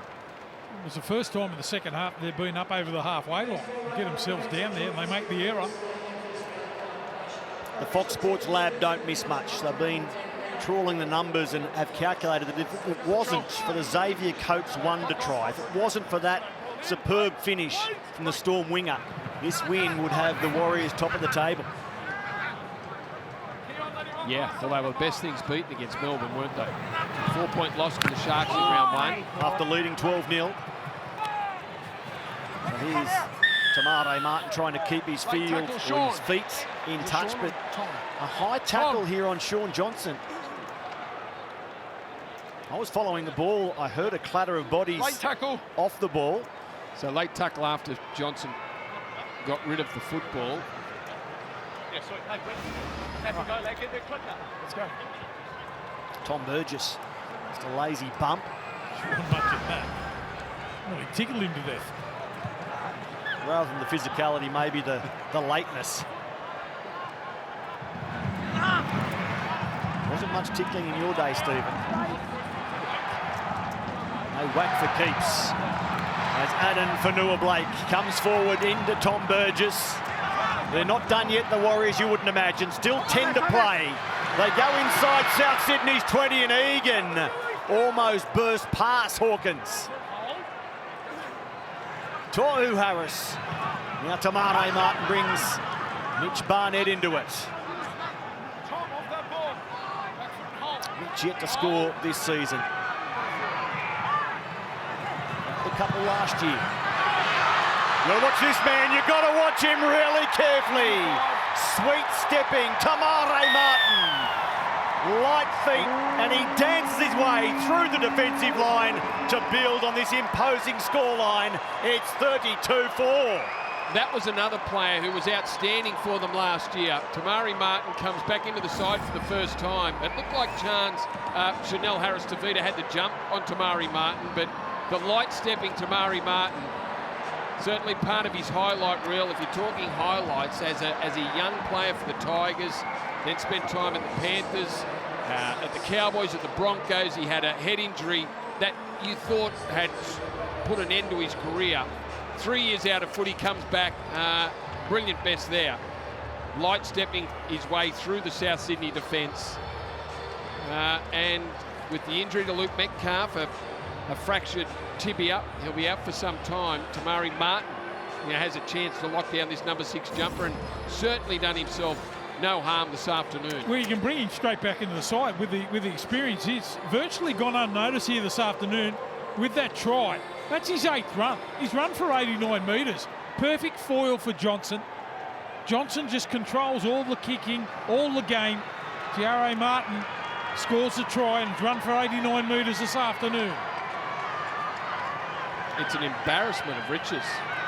It was the first time in the second half they've been up over the halfway line. They get themselves down there and they make the error. The Fox Sports Lab don't miss much. They've been trawling the numbers and have calculated that if it wasn't for the Xavier Coates wonder try, if it wasn't for that superb finish from the Storm winger, this win would have the Warriors top of the table. Yeah, well, they were the best things beaten against Melbourne, weren't they? 4-point loss to the Sharks in round one. After leading 12-0. So here's Tamare Martin trying to keep his feet in touch, but a high tackle here on Shaun Johnson. I was following the ball. I heard a clatter of bodies off the ball. So late tackle after Johnson got rid of the football. Let's go. Tom Burgess, just a lazy bump. Well, he tickled him to death. Rather than the physicality, maybe the lateness. Wasn't much tickling in your day, Stephen. A whack for keeps. As Aden Fanua-Blake comes forward into Tom Burgess. They're not done yet, the Warriors, you wouldn't imagine. Still 10 to play. They go inside South Sydney's 20 and Egan almost burst past Hawkins. Tohu Harris. Now Tamare Martin brings Mitch Barnett into it. Mitch yet to score this season. The couple last year. You gotta watch this man, you gotta watch him really carefully. Sweet stepping, Tamare Martin. Light feet, and he dances his way through the defensive line to build on this imposing scoreline. It's 32-4. That was another player who was outstanding for them last year. Tamare Martin comes back into the side for the first time. It looked like Chanel Harris-Tavita had the jump on Tamare Martin, but the light-stepping Tamare Martin, certainly part of his highlight reel. If you're talking highlights, as a young player for the Tigers, then spent time at the Panthers, at the Cowboys, at the Broncos. He had a head injury that you thought had put an end to his career. 3 years out of footy, comes back. Brilliant best there. Light stepping his way through the South Sydney defence. And with the injury to Luke Metcalf, a fractured tibia, he'll be out for some time. Tamari Martin has a chance to lock down this number 6 jumper, and certainly done himself no harm this afternoon. Well, you can bring him straight back into the side with the experience. He's virtually gone unnoticed here this afternoon with that try. That's his 8th run. He's run for 89 metres. Perfect foil for Johnson. Johnson just controls all the kicking, all the game. T.R.A. Martin scores the try and run for 89 metres this afternoon. It's an embarrassment of riches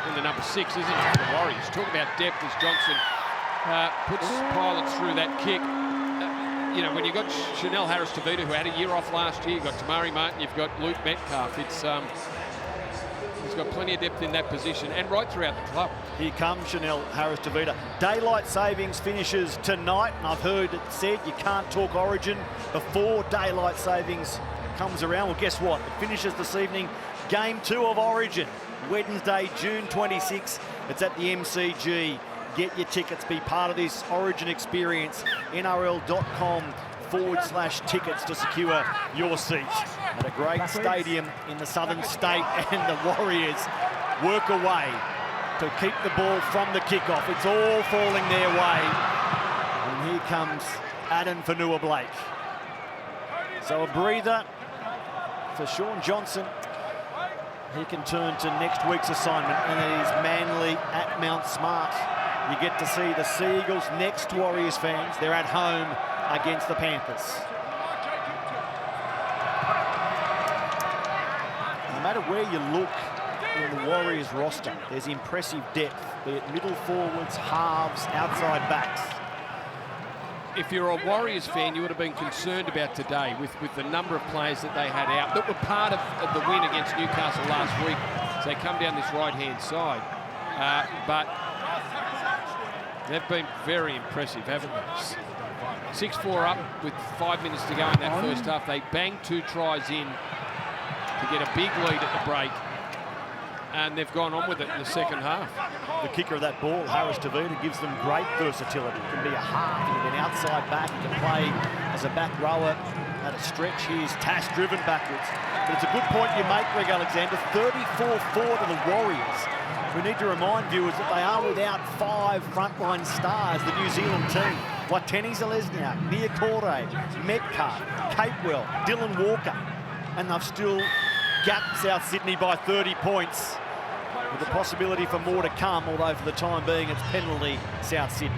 in the number 6, isn't it, for the Warriors? Talk about depth as Johnson puts pilots through that kick. When you've got Chanel Harris-Tavita, who had a year off last year, you've got Tamari Martin, you've got Luke Metcalf. He's got plenty of depth in that position and right throughout the club. Here comes Chanel Harris-Tavita. Daylight savings finishes tonight, and I've heard it said you can't talk Origin before daylight savings comes around. Well, guess what? It finishes this evening. Game 2 of Origin, Wednesday, June 26. It's at the MCG. Get your tickets, be part of this Origin experience. NRL.com/tickets to secure your seats. At a great stadium in the southern state, and the Warriors work away to keep the ball from the kickoff. It's all falling their way. And here comes Adam Fanua-Blake. So a breather for Shaun Johnson. He can turn to next week's assignment, and it is Manly at Mount Smart. You get to see the Seagulls next, Warriors fans. They're at home against the Panthers. No matter where you look in the Warriors roster, there's impressive depth, be it middle forwards, halves, outside backs. If you're a Warriors fan, you would have been concerned about today with the number of players that they had out that were part of the win against Newcastle last week. So they come down this right-hand side. But they've been very impressive, haven't they? 6-4 up with 5 minutes to go in that first half. They banged 2 tries in to get a big lead at the break. And they've gone on with it in the second half. The kicker of that ball, Harris-Tavita, gives them great versatility. He can be a half, he can be an outside back, he can play as a back rower at a stretch. He's Tash driven backwards. But it's a good point you make, Greg Alexander. 34-4 to the Warriors. We need to remind viewers that they are without 5 frontline stars, the New Zealand team. Wateni Zelezniak, Niokore, Metcalf, Capewell, Dylan Walker. And they've still gapped South Sydney by 30 points. With the possibility for more to come, although for the time being it's penalty South Sydney.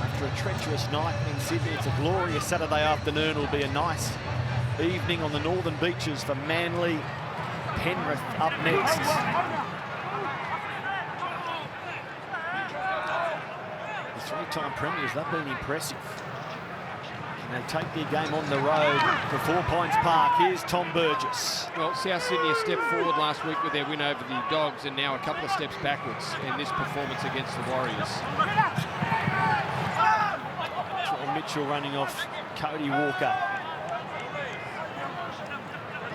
After a treacherous night in Sydney, it's a glorious Saturday afternoon. It'll be a nice evening on the northern beaches for Manly. Penrith up next. The 3-time premiers, they've been impressive. And they take their game on the road to 4 Pines Park. Here's Tom Burgess. Well, South Sydney a step forward last week with their win over the Dogs, and now a couple of steps backwards in this performance against the Warriors. Troy Mitchell running off Cody Walker.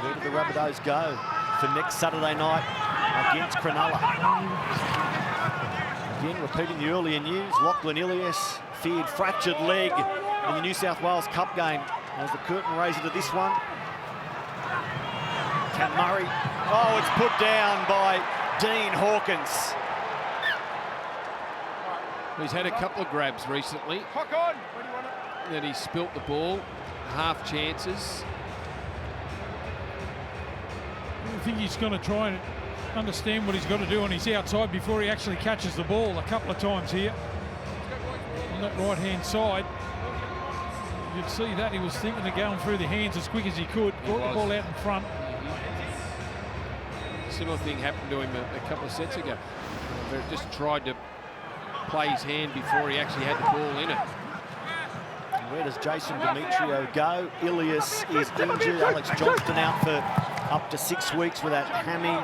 Where do the Rabbitohs go for next Saturday night against Cronulla? Again, repeating the earlier news, Lachlan Ilias feared fractured leg in the New South Wales Cup game. As the curtain raiser to this one. Cam Murray. Oh, it's put down by Dean Hawkins. He's had a couple of grabs recently. Then he spilt the ball, half chances. I think he's going to try and understand what he's got to do on his outside before he actually catches the ball a couple of times here. On that right-hand side. You'd see that he was thinking of going through the hands as quick as he could. Got the ball out in front. Similar thing happened to him a couple of sets ago. But just tried to play his hand before he actually had the ball in it. Where does Jason Demetrio go? Ilias is injured. Alex Johnston out for up to 6 weeks with that hammy.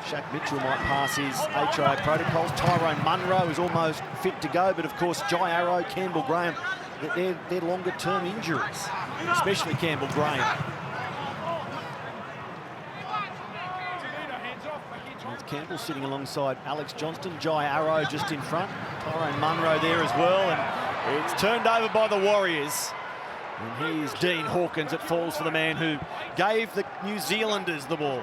Shaq Mitchell might pass his HIA protocols. Tyrone Munro is almost fit to go, but of course Jai Arrow, Campbell Graham, their longer-term injuries, especially Campbell Graham. There's Campbell sitting alongside Alex Johnston, Jai Arrow just in front, Tyrone Munro there as well, and it's turned over by the Warriors. And here's Dean Hawkins. It falls for the man who gave the New Zealanders the ball.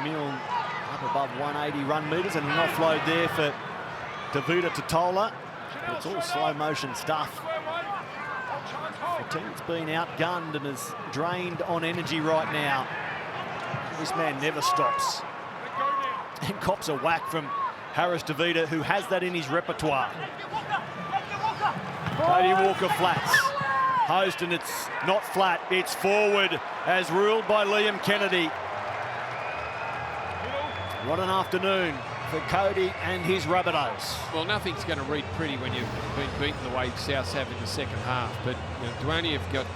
Milne up above 180 run metres, and an offload there for Davuda Totola. It's all slow motion stuff. The team's been outgunned and is drained on energy right now. This man never stops. And cops a whack from Harris Davuda, who has that in his repertoire. Cody Walker flats. Host, and it's not flat, it's forward, as ruled by Liam Kennedy. What an afternoon for Cody and his Rabbitohs. Well, nothing's going to read pretty when you've been beaten the way Souths have in the second half, but you know, to only have got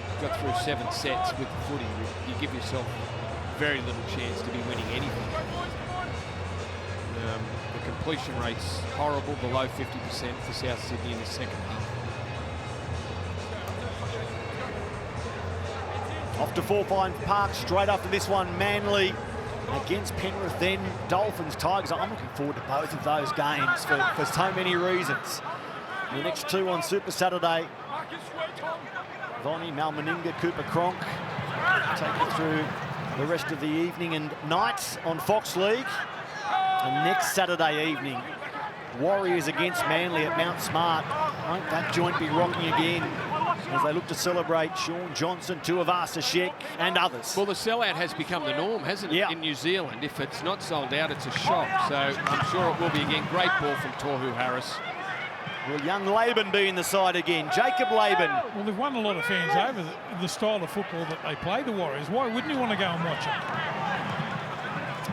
through 7 sets with the footy, you give yourself very little chance to be winning anything. The completion rate's horrible, below 50% for South Sydney in the second half. Off to Forsyth Park straight after this one. Manly against Penrith, then Dolphins, Tigers. I'm looking forward to both of those games for so many reasons. The next two on Super Saturday. Vonnie, Mal Meninga, Cooper Cronk take you through the rest of the evening and night on Fox League. And next Saturday evening, Warriors against Manly at Mount Smart. Won't that joint be rocking again as they look to celebrate Shaun Johnson, Tuivasa-Sheck and others? Well, the sellout has become the norm, hasn't it, in New Zealand? If it's not sold out, it's a shock. So I'm sure it will be again. Great ball from Tohu Harris. Will young Laban be in the side again? Jacob Laban. Well, they've won a lot of fans over the style of football that they play, the Warriors. Why wouldn't you want to go and watch it?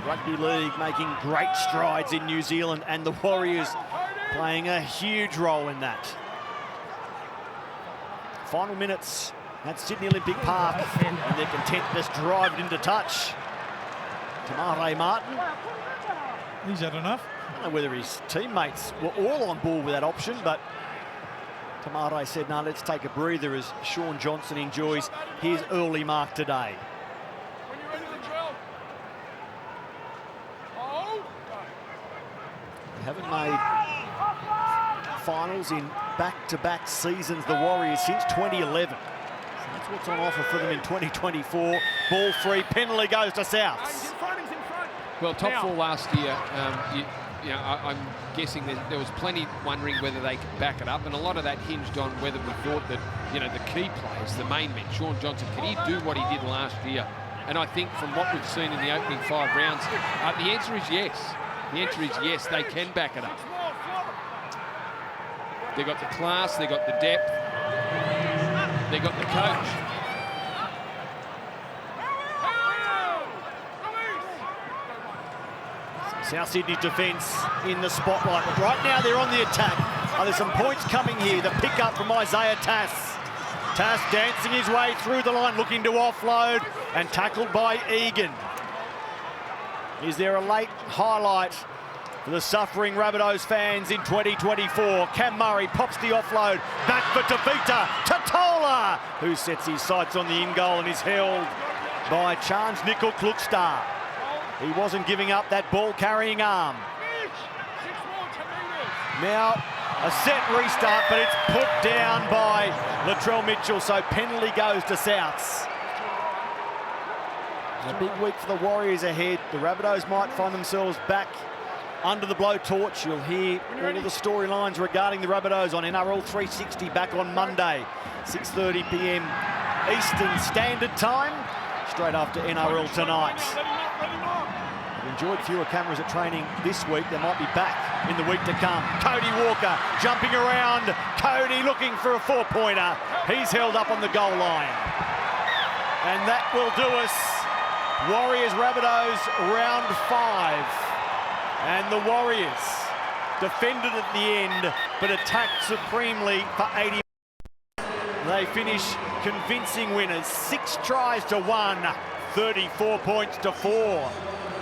Rugby League making great strides in New Zealand, and the Warriors playing a huge role in that. Final minutes at Sydney Olympic Park, and they're content to just drive it into touch. Tamare Martin. He's had enough. I don't know whether his teammates were all on board with that option, but Tamare said, no, let's take a breather as Shaun Johnson enjoys his early mark today. Haven't made finals in back-to-back seasons, the Warriors, since 2011. So that's what's on offer for them in 2024. Ball free, penalty goes to Souths. Well, top four last year, I'm guessing there was plenty wondering whether they could back it up, and a lot of that hinged on whether we thought that, the key players, the main men, Shaun Johnson, can he do what he did last year? And I think from what we've seen in the opening 5 rounds, the answer is yes. The answer is yes, they can back it up. They've got the class, they've got the depth, they've got the coach. South Sydney's defence in the spotlight, but right now they're on the attack. There's some points coming here. The pick up from Isaiah Tass. Tass dancing his way through the line, looking to offload, and tackled by Egan. Is there a late highlight for the suffering Rabbitohs fans in 2024? Cam Murray pops the offload, back for Tavita Totola, who sets his sights on the in-goal and is held by Chance Nickel Klukstar. He wasn't giving up that ball-carrying arm. Now, a set restart, but it's put down by Latrell Mitchell, so penalty goes to Souths. A big week for the Warriors ahead. The Rabbitohs might find themselves back under the blowtorch. You'll hear all of the storylines regarding the Rabbitohs on NRL 360 back on Monday, 6:30 p.m. Eastern Standard Time, straight after NRL tonight. I've enjoyed fewer cameras at training this week. They might be back in the week to come. Cody Walker jumping around. Cody looking for a 4-pointer. He's held up on the goal line. And that will do us. Warriors Rabbitohs round 5, and the Warriors defended at the end but attacked supremely for 80. They finish convincing winners, 6 tries to 1, 34 points to 4.